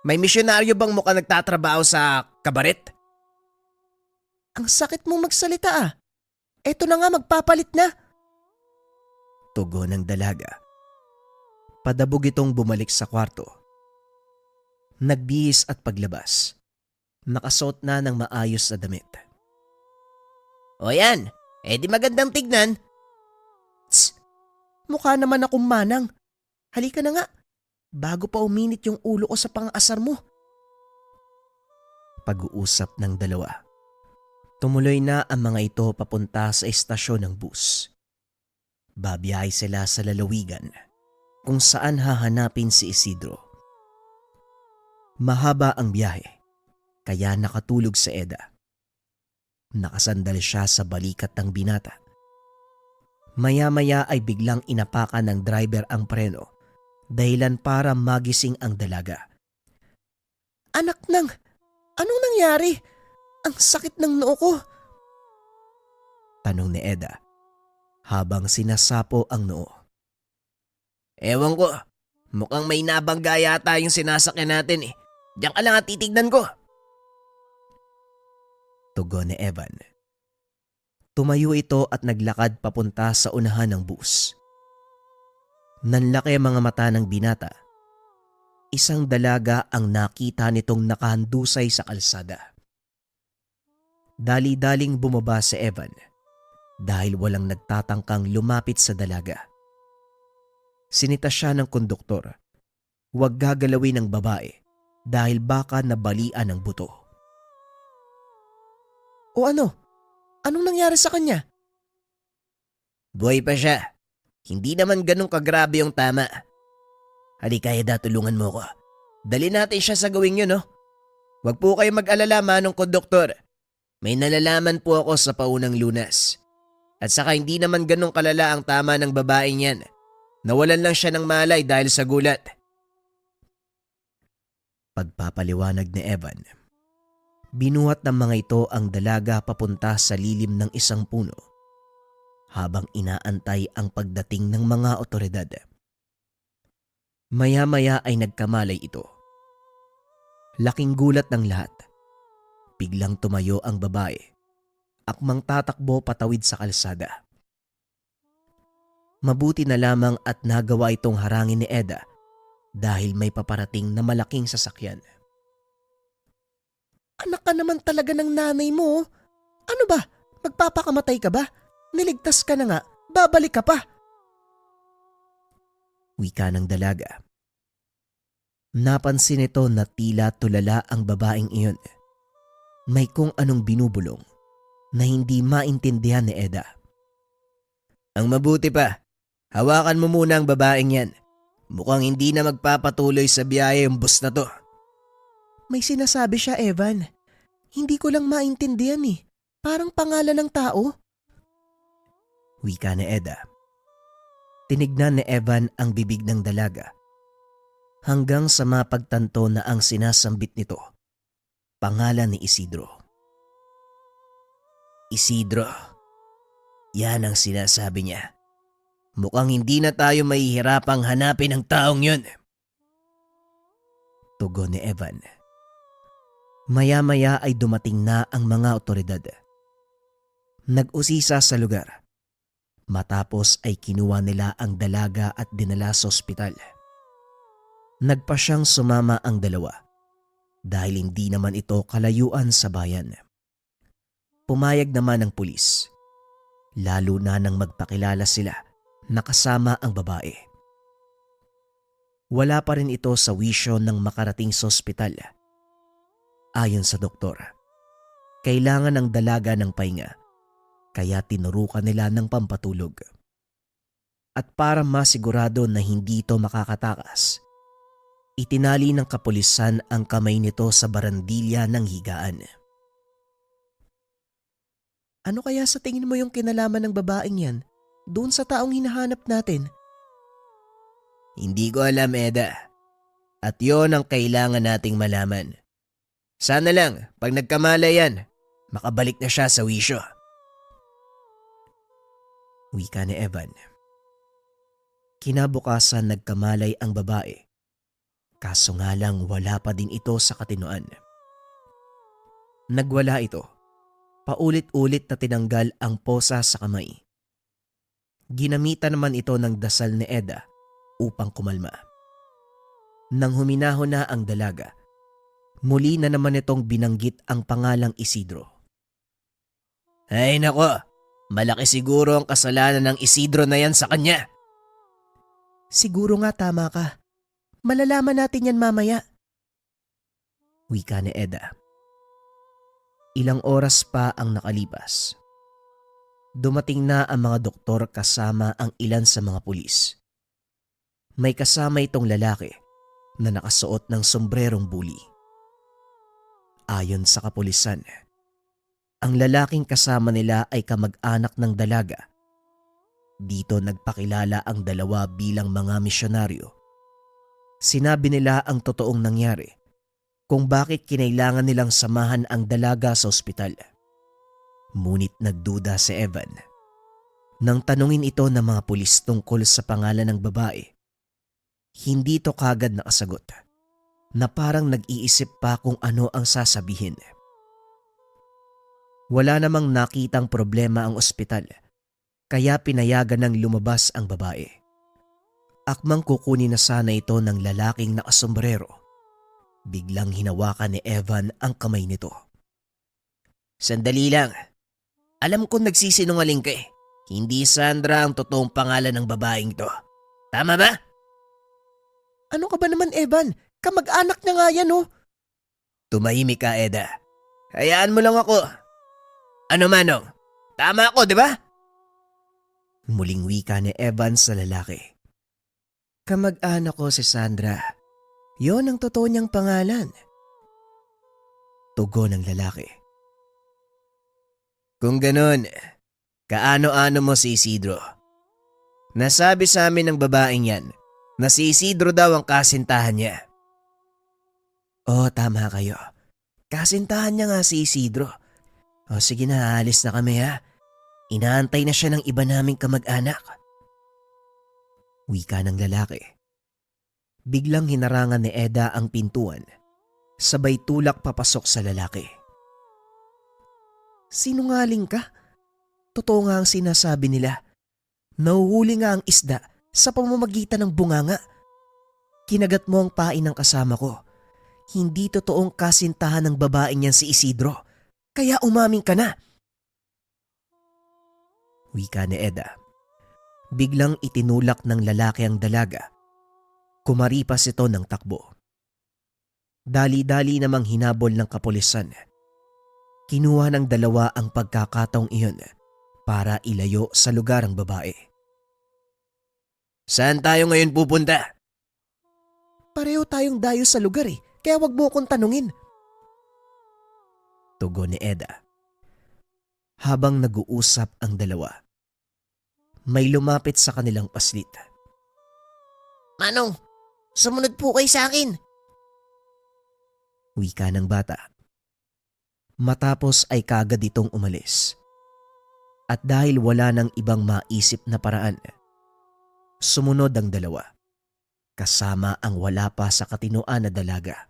A: May misyonaryo bang mukhang nagtatrabaho sa kabaret? Ang sakit mong magsalita ah. Eto na nga magpapalit na. Tugon ng dalaga. Padabog itong bumalik sa kwarto. Nagbihis at paglabas. Nakasuot na ng maayos na damit. O yan, di magandang tignan. Tss, mukha naman akong manang. Halika na nga, bago pa uminit yung ulo ko sa pang-asar mo. Pag-uusap ng dalawa. Tumuloy na ang mga ito papunta sa estasyon ng bus. Babiyahe sila sa lalawigan kung saan hahanapin si Isidro. Mahaba ang biyahe, kaya nakatulog sa Eda. Nakasandal siya sa balikat ng binata. Maya-maya ay biglang inapakan ng driver ang preno, dahilan para magising ang dalaga. Anak nang, anong nangyari? Ang sakit ng noo ko. Tanong ni Eda habang sinasapo ang noo. Ewan ko, mukhang may nabangga yata yung sinasakyan natin eh. Diyan ka lang at titignan ko. Tugon ni Evan. Tumayo ito at naglakad papunta sa unahan ng bus. Nanlaki ang mga mata ng binata. Isang dalaga ang nakita nitong nakahandusay sa kalsada. Dali-daling bumaba si Evan dahil walang nagtatangkang lumapit sa dalaga. Sinita siya ng konduktor. Huwag gagalawin ng babae dahil baka nabalian ng buto. O ano? Anong nangyari sa kanya? Buhay pa siya. Hindi naman ganun kagrabe yung tama. Halika Eda, tulungan mo ko. Dali natin siya sa gawing yun, no? Huwag po kayo mag-alala, Manong Konduktor. May nalalaman po ako sa paunang lunas.
B: At saka hindi naman ganun kalala ang tama ng babaeng yan. Nawalan lang siya ng malay dahil sa gulat.
A: Pagpapaliwanag ni Evan, binuhat ng mga ito ang dalaga papunta sa lilim ng isang puno habang inaantay ang pagdating ng mga otoridad. Maya-maya ay nagkamalay ito. Laking gulat ng lahat. Biglang tumayo ang babae, akmang tatakbo patawid sa kalsada. Mabuti na lamang at nagawa itong harangin ni Eda dahil may paparating na malaking sasakyan. Anak ka naman talaga ng nanay mo. Ano ba? Magpapakamatay ka ba? Niligtas ka na nga, babalik ka pa. Wika ng dalaga. Napansin ito na tila tulala ang babaeng iyon. May kung anong binubulong na hindi maintindihan ni Eda.
B: Ang mabuti pa, hawakan mo muna ang babaeng yan. Mukhang hindi na magpapatuloy sa biyaya yung bus na to.
A: May sinasabi siya, Evan. Hindi ko lang maintindihan eh. Parang pangalan ng tao. Wika ni Eda. Tinignan ni Evan ang bibig ng dalaga hanggang sa mapagtanto na ang sinasambit nito, pangalan ni Isidro.
B: Isidro, yan ang sinasabi niya. Mukhang hindi na tayo mahihirapang hanapin ang taong yun.
A: Tugon ni Evan. Maya-maya ay dumating na ang mga otoridad. Nag-usisa sa lugar. Matapos ay kinuha nila ang dalaga at dinala sa ospital. Nagpa siyang sumama ang dalawa dahil hindi naman ito kalayuan sa bayan. Pumayag naman ang pulis, lalo na nang magpakilala sila nakasama ang babae. Wala pa rin ito sa wisyo ng makarating sa ospital. Ayon sa doktor, kailangan ng dalaga ng pahinga kaya tinurukan nila ng pampatulog. At para masigurado na hindi ito makakatakas, itinali ng kapulisan ang kamay nito sa barandilya ng higaan. Ano kaya sa tingin mo yung kinalaman ng babaeng yan doon sa taong hinahanap natin?
B: Hindi ko alam, Eda. At yon ang kailangan nating malaman. Sana lang, pag nagkamala yan, makabalik na siya sa wisyo.
A: Wika ni Evan. Kinabukasan nagkamalay ang babae. Kaso nga lang wala pa din ito sa katinoan. Nagwala ito. Paulit-ulit na tinanggal ang posa sa kamay. Ginamitan naman ito ng dasal ni Eda upang kumalma. Nang huminahon na ang dalaga, muli na naman itong binanggit ang pangalang Isidro.
B: Ay nako, malaki siguro ang kasalanan ng Isidro na yan sa kanya.
A: Siguro nga tama ka. Malalaman natin yan mamaya. Wika ni Eda. Ilang oras pa ang nakalipas. Dumating na ang mga doktor kasama ang ilan sa mga pulis. May kasama itong lalaki na nakasuot ng sombrerong buli. Ayon sa kapulisan, ang lalaking kasama nila ay kamag-anak ng dalaga. Dito nagpakilala ang dalawa bilang mga misyonaryo. Sinabi nila ang totoong nangyari kung bakit kinailangan nilang samahan ang dalaga sa ospital. Ngunit nagduda si Evan. Nang tanungin ito ng mga pulis tungkol sa pangalan ng babae, hindi ito kagad nakasagot na parang nag-iisip pa kung ano ang sasabihin. Wala namang nakitang problema ang ospital kaya pinayagan ng lumabas ang babae. Akmang kukunin na sana ito ng lalaking nakasombrero. Biglang hinawakan ni Evan ang kamay nito.
B: Sandali lang. Alam kong nagsisinungaling ka eh. Hindi Sandra ang totoong pangalan ng babaeng to. Tama ba?
A: Ano ka ba naman, Evan? Kamag-anak niya nga yan, oh.
B: Tumahimik ka, Eda. Hayaan mo lang ako. Ano manong? Tama ako, di ba?
A: Muling wika ni Evan sa lalaki. Kamag-anak ko si Sandra. Yon ang totoo niyang pangalan. Tugon ng lalaki.
B: Kung ganon, Kaano-ano mo si Isidro? Nasabi sa amin ng babaeng yan na si Isidro daw ang kasintahan niya.
A: Oh, tama kayo. Kasintahan niya nga si Isidro. O sige na, aalis na kami ha. Inaantay na siya ng iba naming kamag-anak. Wika ng lalaki. Biglang hinarangan ni Eda ang pintuan. Sabay tulak papasok sa lalaki. Sinungaling ka? Totoo nga ang sinasabi nila. Nahuhuli nga ang isda sa pamamagitan ng bunganga. Kinagat mo ang pain ng kasama ko. Hindi totoong kasintahan ng babaeng yan si Isidro. Kaya umamin ka na. Wika ni Eda. Biglang itinulak ng lalaki ang dalaga. Kumaripas ito ng takbo. Dali-dali namang hinabol ng kapulisan. Kinuha ng dalawa ang pagkakataong iyon para ilayo sa lugar ang babae.
B: Saan tayo ngayon pupunta?
A: Pareho tayong dayo sa lugar kaya wag mo akong tanungin. Tugon ni Eda. Habang nag-uusap ang dalawa, may lumapit sa kanilang paslit.
B: Manong, sumunod po kayo sa akin.
A: Wika ng bata. Matapos ay kagad itong umalis. At dahil wala nang ibang maisip na paraan, sumunod ang dalawa, kasama ang wala pa sa katinoan na dalaga.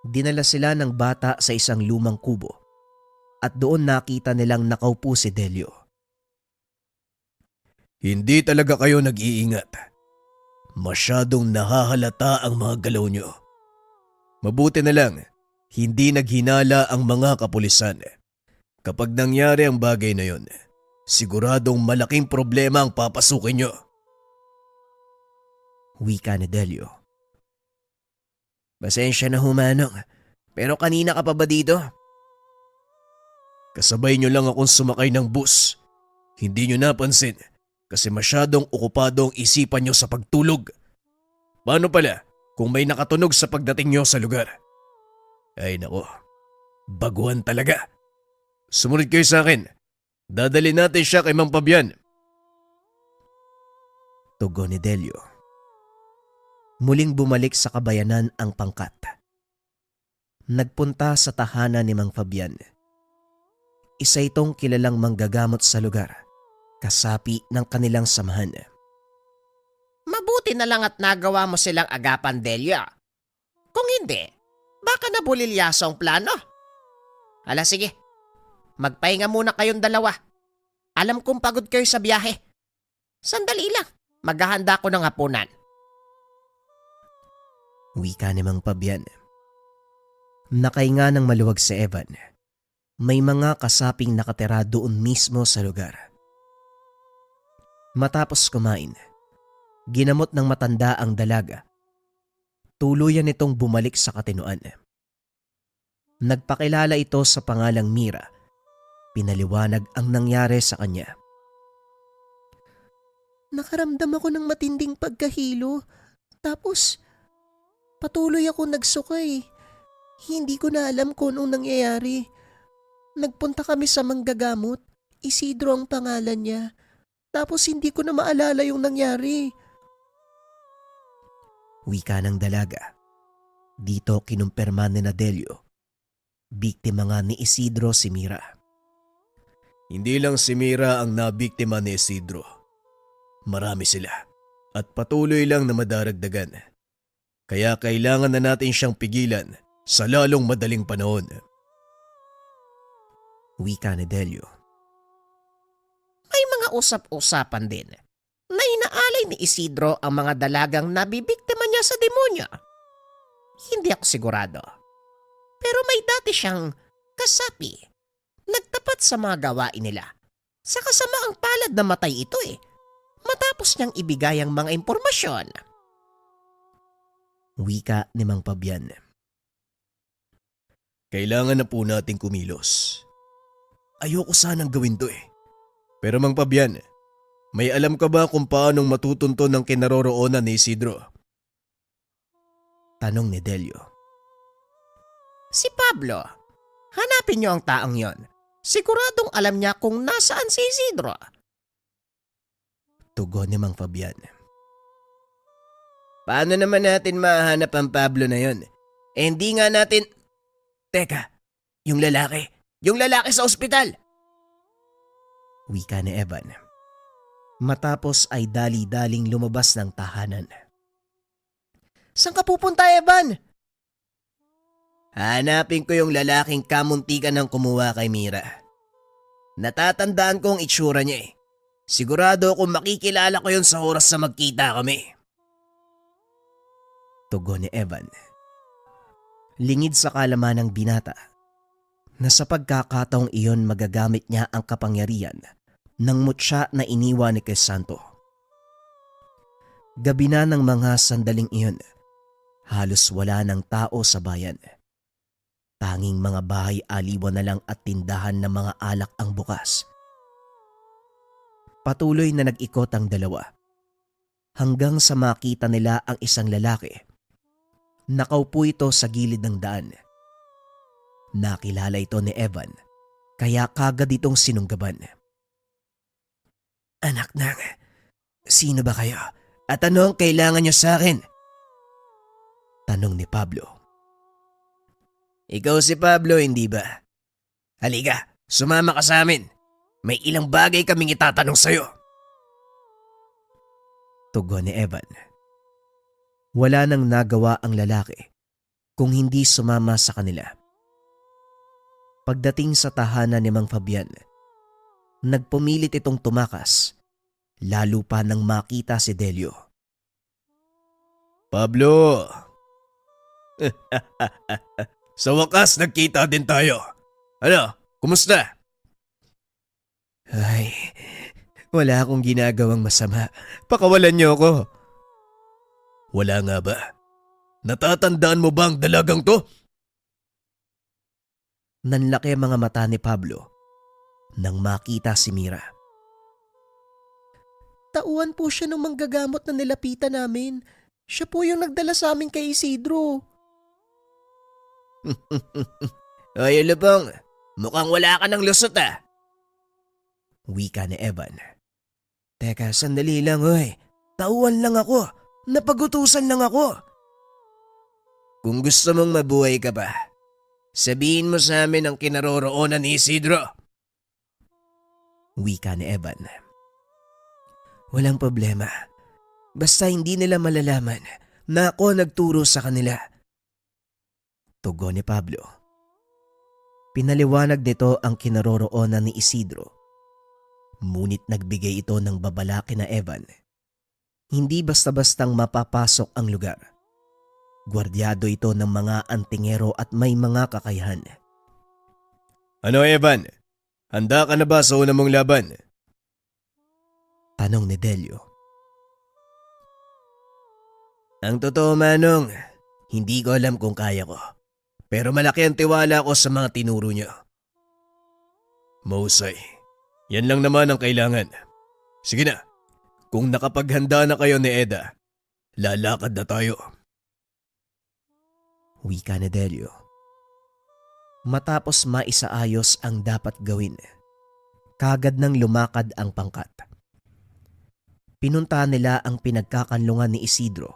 A: Dinala sila ng bata sa isang lumang kubo at doon nakita nilang nakaupo si Delio.
B: Hindi talaga kayo nag-iingat. Masyadong nahahalata ang mga galaw nyo. Mabuti na lang, hindi naghinala ang mga kapulisan. Kapag nangyari ang bagay na yon, siguradong malaking problema ang papasukin nyo.
A: Wika ni Delio. Pasensya na Manong, pero kanina ka pa ba dito?
B: Kasabay nyo lang akong sumakay ng bus. Hindi nyo napansin kasi masyadong okupado ang isipan nyo sa pagtulog. Paano pala kung may nakatunog sa pagdating nyo sa lugar? Ay nako, baguhan talaga. Sumunod kayo sa akin. Dadali natin siya kay Mang Pabian.
A: Tugon ni Delio. Muling bumalik sa kabayanan ang pangkat. Nagpunta sa tahanan ni Mang Fabian. Isa itong kilalang manggagamot sa lugar, kasapi ng kanilang samahan.
D: Mabuti na lang at nagawa mo silang agapan, Delia. Kung hindi, baka nabulilyaso ang plano. Ala sige, magpahinga muna kayong dalawa. Alam kong pagod kayo sa biyahe. Sandali lang, maghahanda ko ng hapunan.
A: Wika ni Mang Fabian. Nakahinga ng maluwag si Evan. May mga kasaping nakatira doon mismo sa lugar. Matapos kumain, ginamot ng matanda ang dalaga. Tuluyan itong bumalik sa katinoan. Nagpakilala ito sa pangalang Mira. Pinaliwanag ang nangyari sa kanya. Nakaramdam ako ng matinding pagkahilo. Tapos, patuloy ako nagsukay. Hindi ko na alam kung anong nangyayari. Nagpunta kami sa manggagamot. Isidro ang pangalan niya. Tapos hindi ko na maalala yung nangyari. Wika ng dalaga. Dito kinumpirma ni Delio. Biktima nga ni Isidro si Mira.
B: Hindi lang si Mira ang nabiktima ni Isidro. Marami sila at patuloy lang na madaragdagan. Kaya kailangan na natin siyang pigilan sa lalong madaling panahon.
A: Wika ni Delio.
D: May mga usap-usapan din na inaalay ni Isidro ang mga dalagang nabibiktima niya sa demonyo. Hindi ako sigurado. Pero may dati siyang kasapi. Nagtapat sa mga gawain nila. Sa kasamaang palad na matay ito matapos niyang ibigay ang mga impormasyon.
A: Wika ni Mang Fabian.
B: Kailangan na po nating kumilos. Ayoko sanang gawin to Pero Mang Pabian, may alam ka ba kung paanong matutunton ng kinaroroonan ni Isidro?
A: Tanong ni Delio.
D: Si Pablo. Hanapin niyo ang taong yon. Siguradong alam niya kung nasaan si Isidro.
B: Tugon ni Mang Fabian. Paano naman natin mahanap ang Pablo na yon? Hindi nga natin... Teka, yung lalaki. Yung lalaki sa ospital.
A: Wika ni Evan. Matapos ay dali-daling lumabas ng tahanan.
D: Saan ka pupunta, Evan?
B: Hanapin ko yung lalaking kamuntikan ng kumuha kay Mira. Natatandaan ko ang itsura niya eh. Sigurado akong makikilala ko yun sa oras na magkita kami.
A: Tugon ni Evan. Lingid sa kalaman ng binata na sa pagkakataong iyon magagamit niya ang kapangyarihan ng mutya na iniwan ni Crisanto. Gabi na ng mga sandaling iyon, halos wala ng tao sa bayan. Tanging mga bahay aliwan na lang at tindahan ng mga alak ang bukas. Patuloy na nag-ikot ang dalawa hanggang sa makita nila ang isang lalaki. Nakaupo ito sa gilid ng daan. Nakilala ito ni Evan kaya kagad itong sinunggaban.
B: Anak nang, sino ba kayo? At ano ang kailangan niyo sa akin?
A: Tanong ni Pablo.
B: Ikaw si Pablo, hindi ba? Halika, sumama ka sa amin. May ilang bagay kaming itatanong sa'yo.
A: Tugon ni Evan. Wala nang nagawa ang lalaki kung hindi sumama sa kanila. Pagdating sa tahanan ni Mang Fabian, nagpumilit itong tumakas, lalo pa nang makita si Delio.
B: Pablo! Sa wakas, nagkita din tayo. Ano, kumusta?
A: Ay, wala akong ginagawang masama. Pakawalan niyo ako.
B: Wala nga ba? Natatandaan mo ba ang dalagang to?
A: Nanlaki ang mga mata ni Pablo nang makita si Mira.
D: Tauhan po siya ng manggagamot na nilapitan namin. Siya po yung nagdala sa amin kay Isidro.
B: Ay, Lubong, mukhang wala ka ng lusot ah.
A: Wika ni Evan.
B: Teka, sandali lang oy. Tauhan lang ako. Napagutusan lang ako. Kung gusto mong mabuhay ka pa, sabihin mo sa amin ang kinaroroonan ni Isidro.
A: Wika ni Evan. Walang problema. Basta hindi nila malalaman na ako nagturo sa kanila. Tugon ni Pablo. Pinaliwanag nito ang kinaroroonan ni Isidro. Ngunit nagbigay ito ng babala kina Evan. Hindi basta-bastang mapapasok ang lugar. Gwardyado ito ng mga antingero at may mga kakayahan.
B: Ano Evan? Handa ka na ba sa una mong laban?
A: Tanong ni Delio.
B: Ang totoo Manong, hindi ko alam kung kaya ko. Pero malaki ang tiwala ko sa mga tinuro niyo. Mahusay. Yan lang naman ang kailangan. Sige na. Kung nakapaghanda na kayo ni Eda, lalakad na tayo.
A: Wika ni Delio. Matapos maisaayos ang dapat gawin, kagad nang lumakad ang pangkat. Pinunta nila ang pinagkakanlungan ni Isidro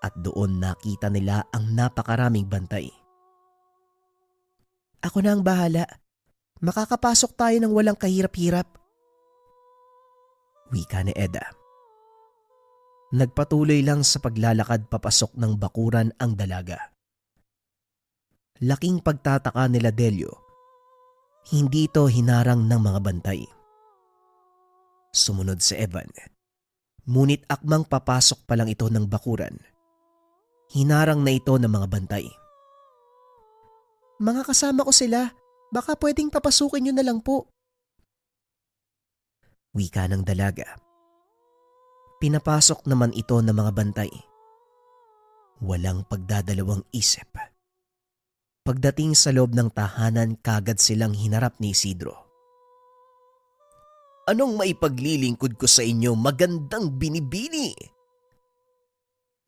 A: at doon nakita nila ang napakaraming bantay. Ako na ang bahala. Makakapasok tayo ng walang kahirap-hirap. Wika ni Eda. Nagpatuloy lang sa paglalakad papasok ng bakuran ang dalaga. Laking pagtataka nila Delio. Hindi ito hinarang ng mga bantay. Sumunod si Evan. Ngunit akmang papasok pa lang ito ng bakuran. Hinarang na ito ng mga bantay. Mga kasama ko sila. Baka pwedeng papasukin nyo na lang po. Wika ng dalaga. Pinapasok naman ito ng mga bantay. Walang pagdadalawang isip. Pagdating sa loob ng tahanan, kagad silang hinarap ni Isidro.
B: Anong maipaglilingkod ko sa inyo, magandang binibini?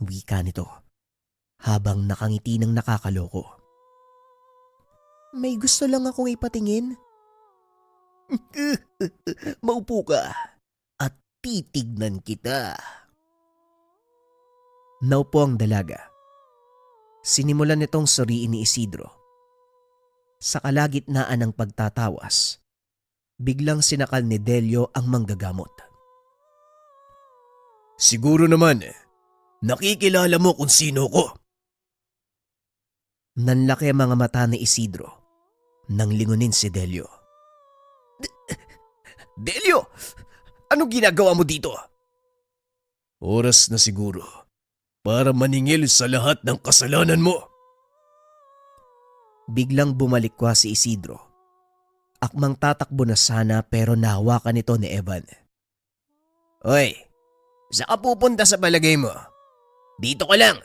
A: Wika nito habang nakangiti ng nakakaloko. May gusto lang akong ipatingin.
B: Maupo ka at titignan kita.
A: Naupo ang dalaga. Sinimulan nitong suriin ni Isidro. Sa kalagitnaan ng pagtatawas, biglang sinakal ni Delio ang manggagamot.
B: Siguro naman, nakikilala mo kung sino ko.
A: Nanlaki ang mga mata ni Isidro nang lingunin si Delio.
B: Delio, anong ginagawa mo dito? Oras na siguro para maningil sa lahat ng kasalanan mo.
A: Biglang bumalikwa si Isidro. Akmang tatakbo na sana pero nahawakan ito ni Evan.
B: Hoy, saan ka pupunta sa palagay mo? Dito ka lang.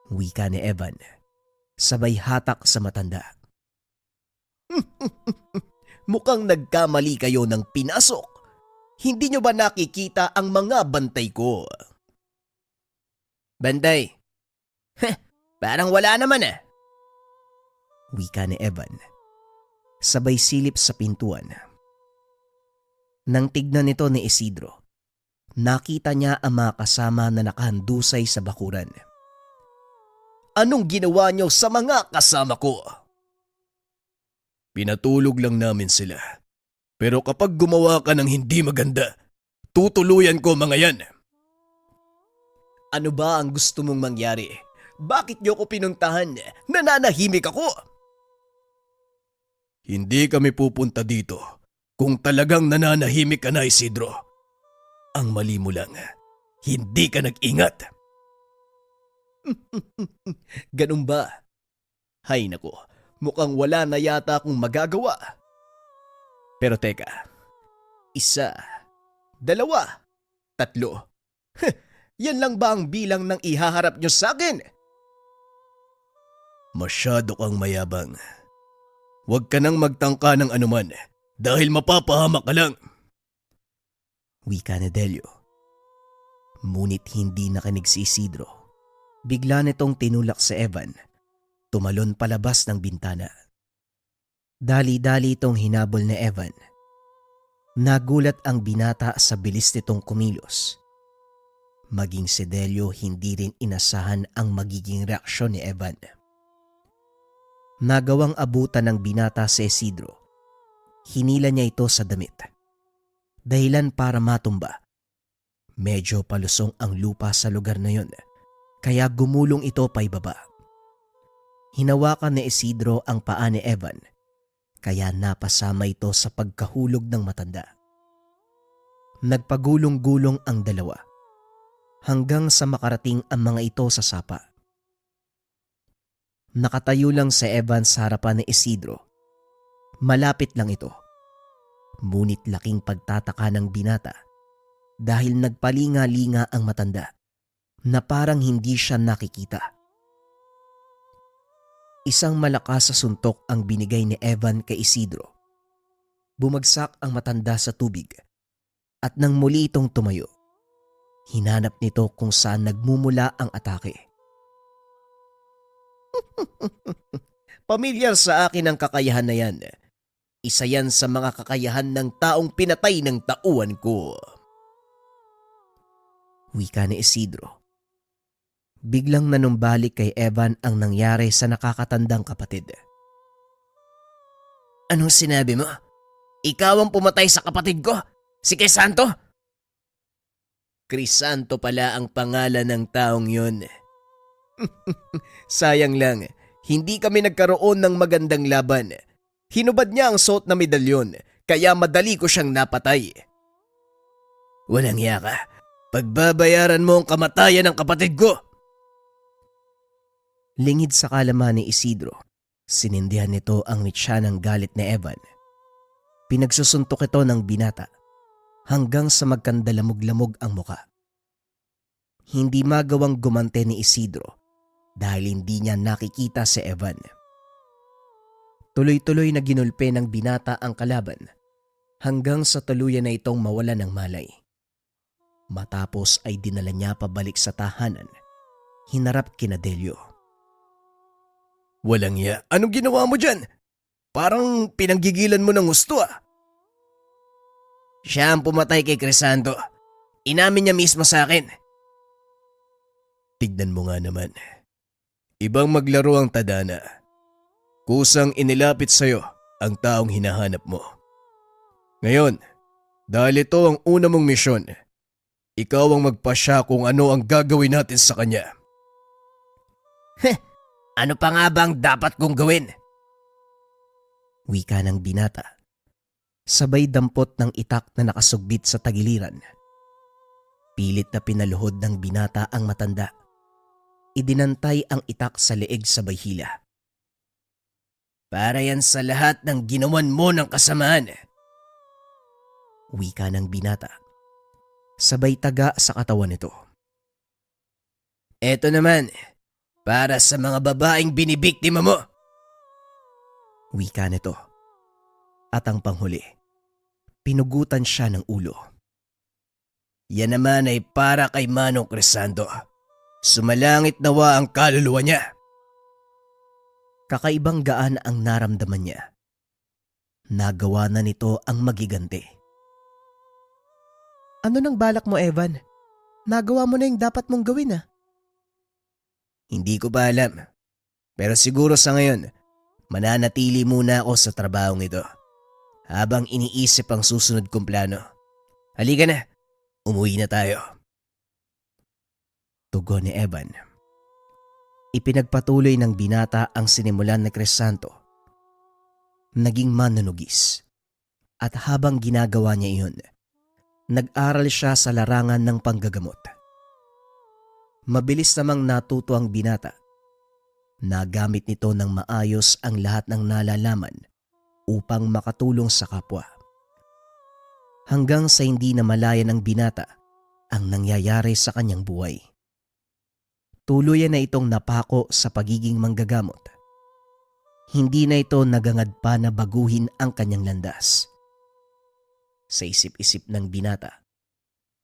A: Wika ni Evan. Sabay hatak sa matanda.
B: Mukhang nagkamali kayo ng pinasok. Hindi nyo ba nakikita ang mga bantay ko? Bantay? Parang wala naman ah.
A: Wika ni Evan. Sabay silip sa pintuan. Nang tignan nito ni Isidro, nakita niya ang mga kasama na nakahandusay sa bakuran.
B: Anong ginawa nyo sa mga kasama ko? Pinatulog lang namin sila. Pero kapag gumawa ka ng hindi maganda, tutuluyan ko mga yan. Ano ba ang gusto mong mangyari? Bakit nyo ko pinuntahan? Nananahimik ako. Hindi kami pupunta dito kung talagang nananahimik ka na, Isidro. Ang mali mo lang, hindi ka nag-ingat. Ganun ba? Hay nako, mukhang wala na yata akong magagawa. Pero teka, 1, 2, 3. Yan lang ba ang bilang ng ihaharap nyo sa akin? Masyado kang mayabang. Huwag ka nang magtangka ng anuman dahil mapapahamak ka lang.
A: Wika ni Delio. Ngunit hindi nakinig si Isidro. Bigla nitong tinulak si Evan. Tumalon palabas ng bintana. Dali-dali itong hinabol ni Evan. Nagulat ang binata sa bilis nitong kumilos. Maging si Delio hindi rin inasahan ang magiging reaksyon ni Evan. Nagawang abutan ng binata si Isidro. Hinila niya ito sa damit. Dahilan para matumba. Medyo palusong ang lupa sa lugar na yon, kaya gumulong ito paibaba. Hinawakan ni Isidro ang paa ni Evan, kaya napasama ito sa pagkahulog ng matanda. Nagpagulong-gulong ang dalawa hanggang sa makarating ang mga ito sa sapa. Nakatayo lang si Evan sa harapan ni Isidro. Malapit lang ito. Ngunit laking pagtataka ng binata dahil nagpalinga-linga ang matanda na parang hindi siya nakikita. Isang malakas sa suntok ang binigay ni Evan kay Isidro. Bumagsak ang matanda sa tubig at nang muli itong tumayo, hinanap nito kung saan nagmumula ang atake.
B: Pamilyar sa akin ang kakayahan na yan. Isa yan sa mga kakayahan ng taong pinatay ng tauhan ko.
A: Wika ni Isidro. Biglang nanumbalik kay Evan ang nangyari sa nakakatandang kapatid.
B: Anong sinabi mo? Ikaw ang pumatay sa kapatid ko? Si Crisanto? Crisanto pala ang pangalan ng taong yun. Sayang lang, hindi kami nagkaroon ng magandang laban. Hinubad niya ang suot na medalyon, kaya madali ko siyang napatay. Walang hiya ka. Pagbabayaran mo ang kamatayan ng kapatid ko.
A: Lingid sa kalaman ni Isidro, sinindihan nito ang mitya ng galit ni Evan. Pinagsusuntok ito ng binata hanggang sa magkandalamog-lamog ang muka. Hindi magawang gumante ni Isidro dahil hindi niya nakikita si Evan. Tuloy-tuloy na ginulpe ng binata ang kalaban hanggang sa tuluyan na itong mawala ng malay. Matapos ay dinala niya pabalik sa tahanan, hinarap kina Delio.
B: Walang iya, anong ginawa mo dyan? Parang pinanggigilan mo ng gusto ah.
D: Siya ang pumatay kay Crisanto. Inamin niya mismo sa akin.
B: Tignan mo nga naman. Ibang maglaro ang tadhana. Kusang inilapit sa'yo ang taong hinahanap mo. Ngayon, dahil ito ang una mong misyon, ikaw ang magpasya kung ano ang gagawin natin sa kanya.
D: Ano pa nga bang dapat kong gawin?
A: Wika ng binata. Sabay dampot ng itak na nakasugbit sa tagiliran. Pilit na pinaluhod ng binata ang matanda. Idinantay ang itak sa leeg sabay hila.
D: Para yan sa lahat ng ginawan mo ng kasamaan.
A: Wika ng binata. Sabay taga sa katawan nito.
D: Eto naman, para sa mga babaeng binibiktima mo.
A: Wika nito. At ang panghuli, pinugutan siya ng ulo.
D: Yan naman ay para kay Manong Crisanto. Sumalangit nawa ang kaluluwa niya.
A: Kakaibang gaan ang naramdaman niya. Nagawa na nito ang magiganti. Ano nang balak mo, Evan? Nagawa mo na yung dapat mong gawin ah.
D: Hindi ko pa alam. Pero siguro sa ngayon, mananatili muna ako sa trabahong ito. Habang iniisip ang susunod kong plano. Halika na, umuwi na tayo.
A: Tugon ni Evan. Ipinagpatuloy ng binata ang sinimulan ni Crisanto. Naging manunugis. At habang ginagawa niya iyon, nag-aral siya sa larangan ng panggagamot. Mabilis namang natuto ang binata. Nagamit nito ng maayos ang lahat ng nalalaman upang makatulong sa kapwa. Hanggang sa hindi na malaya ng binata ang nangyayari sa kanyang buhay. Tuluyan na itong napako sa pagiging manggagamot. Hindi na ito nagangad pa na baguhin ang kanyang landas. Sa isip-isip ng binata,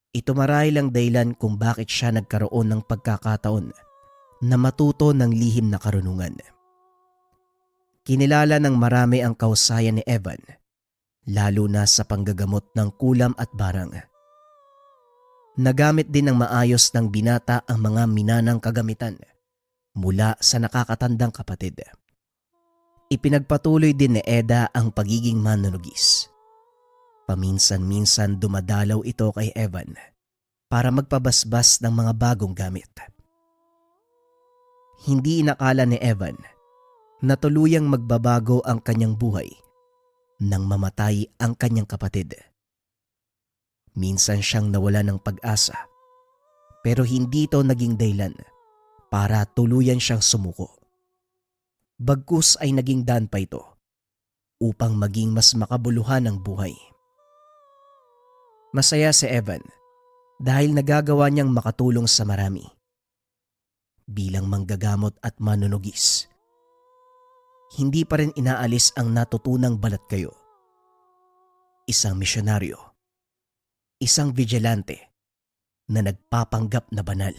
A: ito marahil ang dahilan kung bakit siya nagkaroon ng pagkakataon na matuto ng lihim na karunungan. Kinilala ng marami ang kausayan ni Evan, lalo na sa panggagamot ng kulam at barang. Nagamit din ng maayos ng binata ang mga minanang kagamitan mula sa nakakatandang kapatid. Ipinagpatuloy din ni Eda ang pagiging manunugis. Paminsan-minsan dumadalaw ito kay Evan para magpabasbas ng mga bagong gamit. Hindi inakala ni Evan na tuluyang magbabago ang kanyang buhay nang mamatay ang kanyang kapatid. Minsan siyang nawala ng pag-asa, pero hindi ito naging dahilan para tuluyan siyang sumuko. Bagkus ay naging daan pa ito upang maging mas makabuluhan ang buhay. Masaya si Evan dahil nagagawa niyang makatulong sa marami. Bilang manggagamot at manunugis, hindi pa rin inaalis ang natutunang balat kayo. Isang misyonaryo, isang vigilante na nagpapanggap na banal.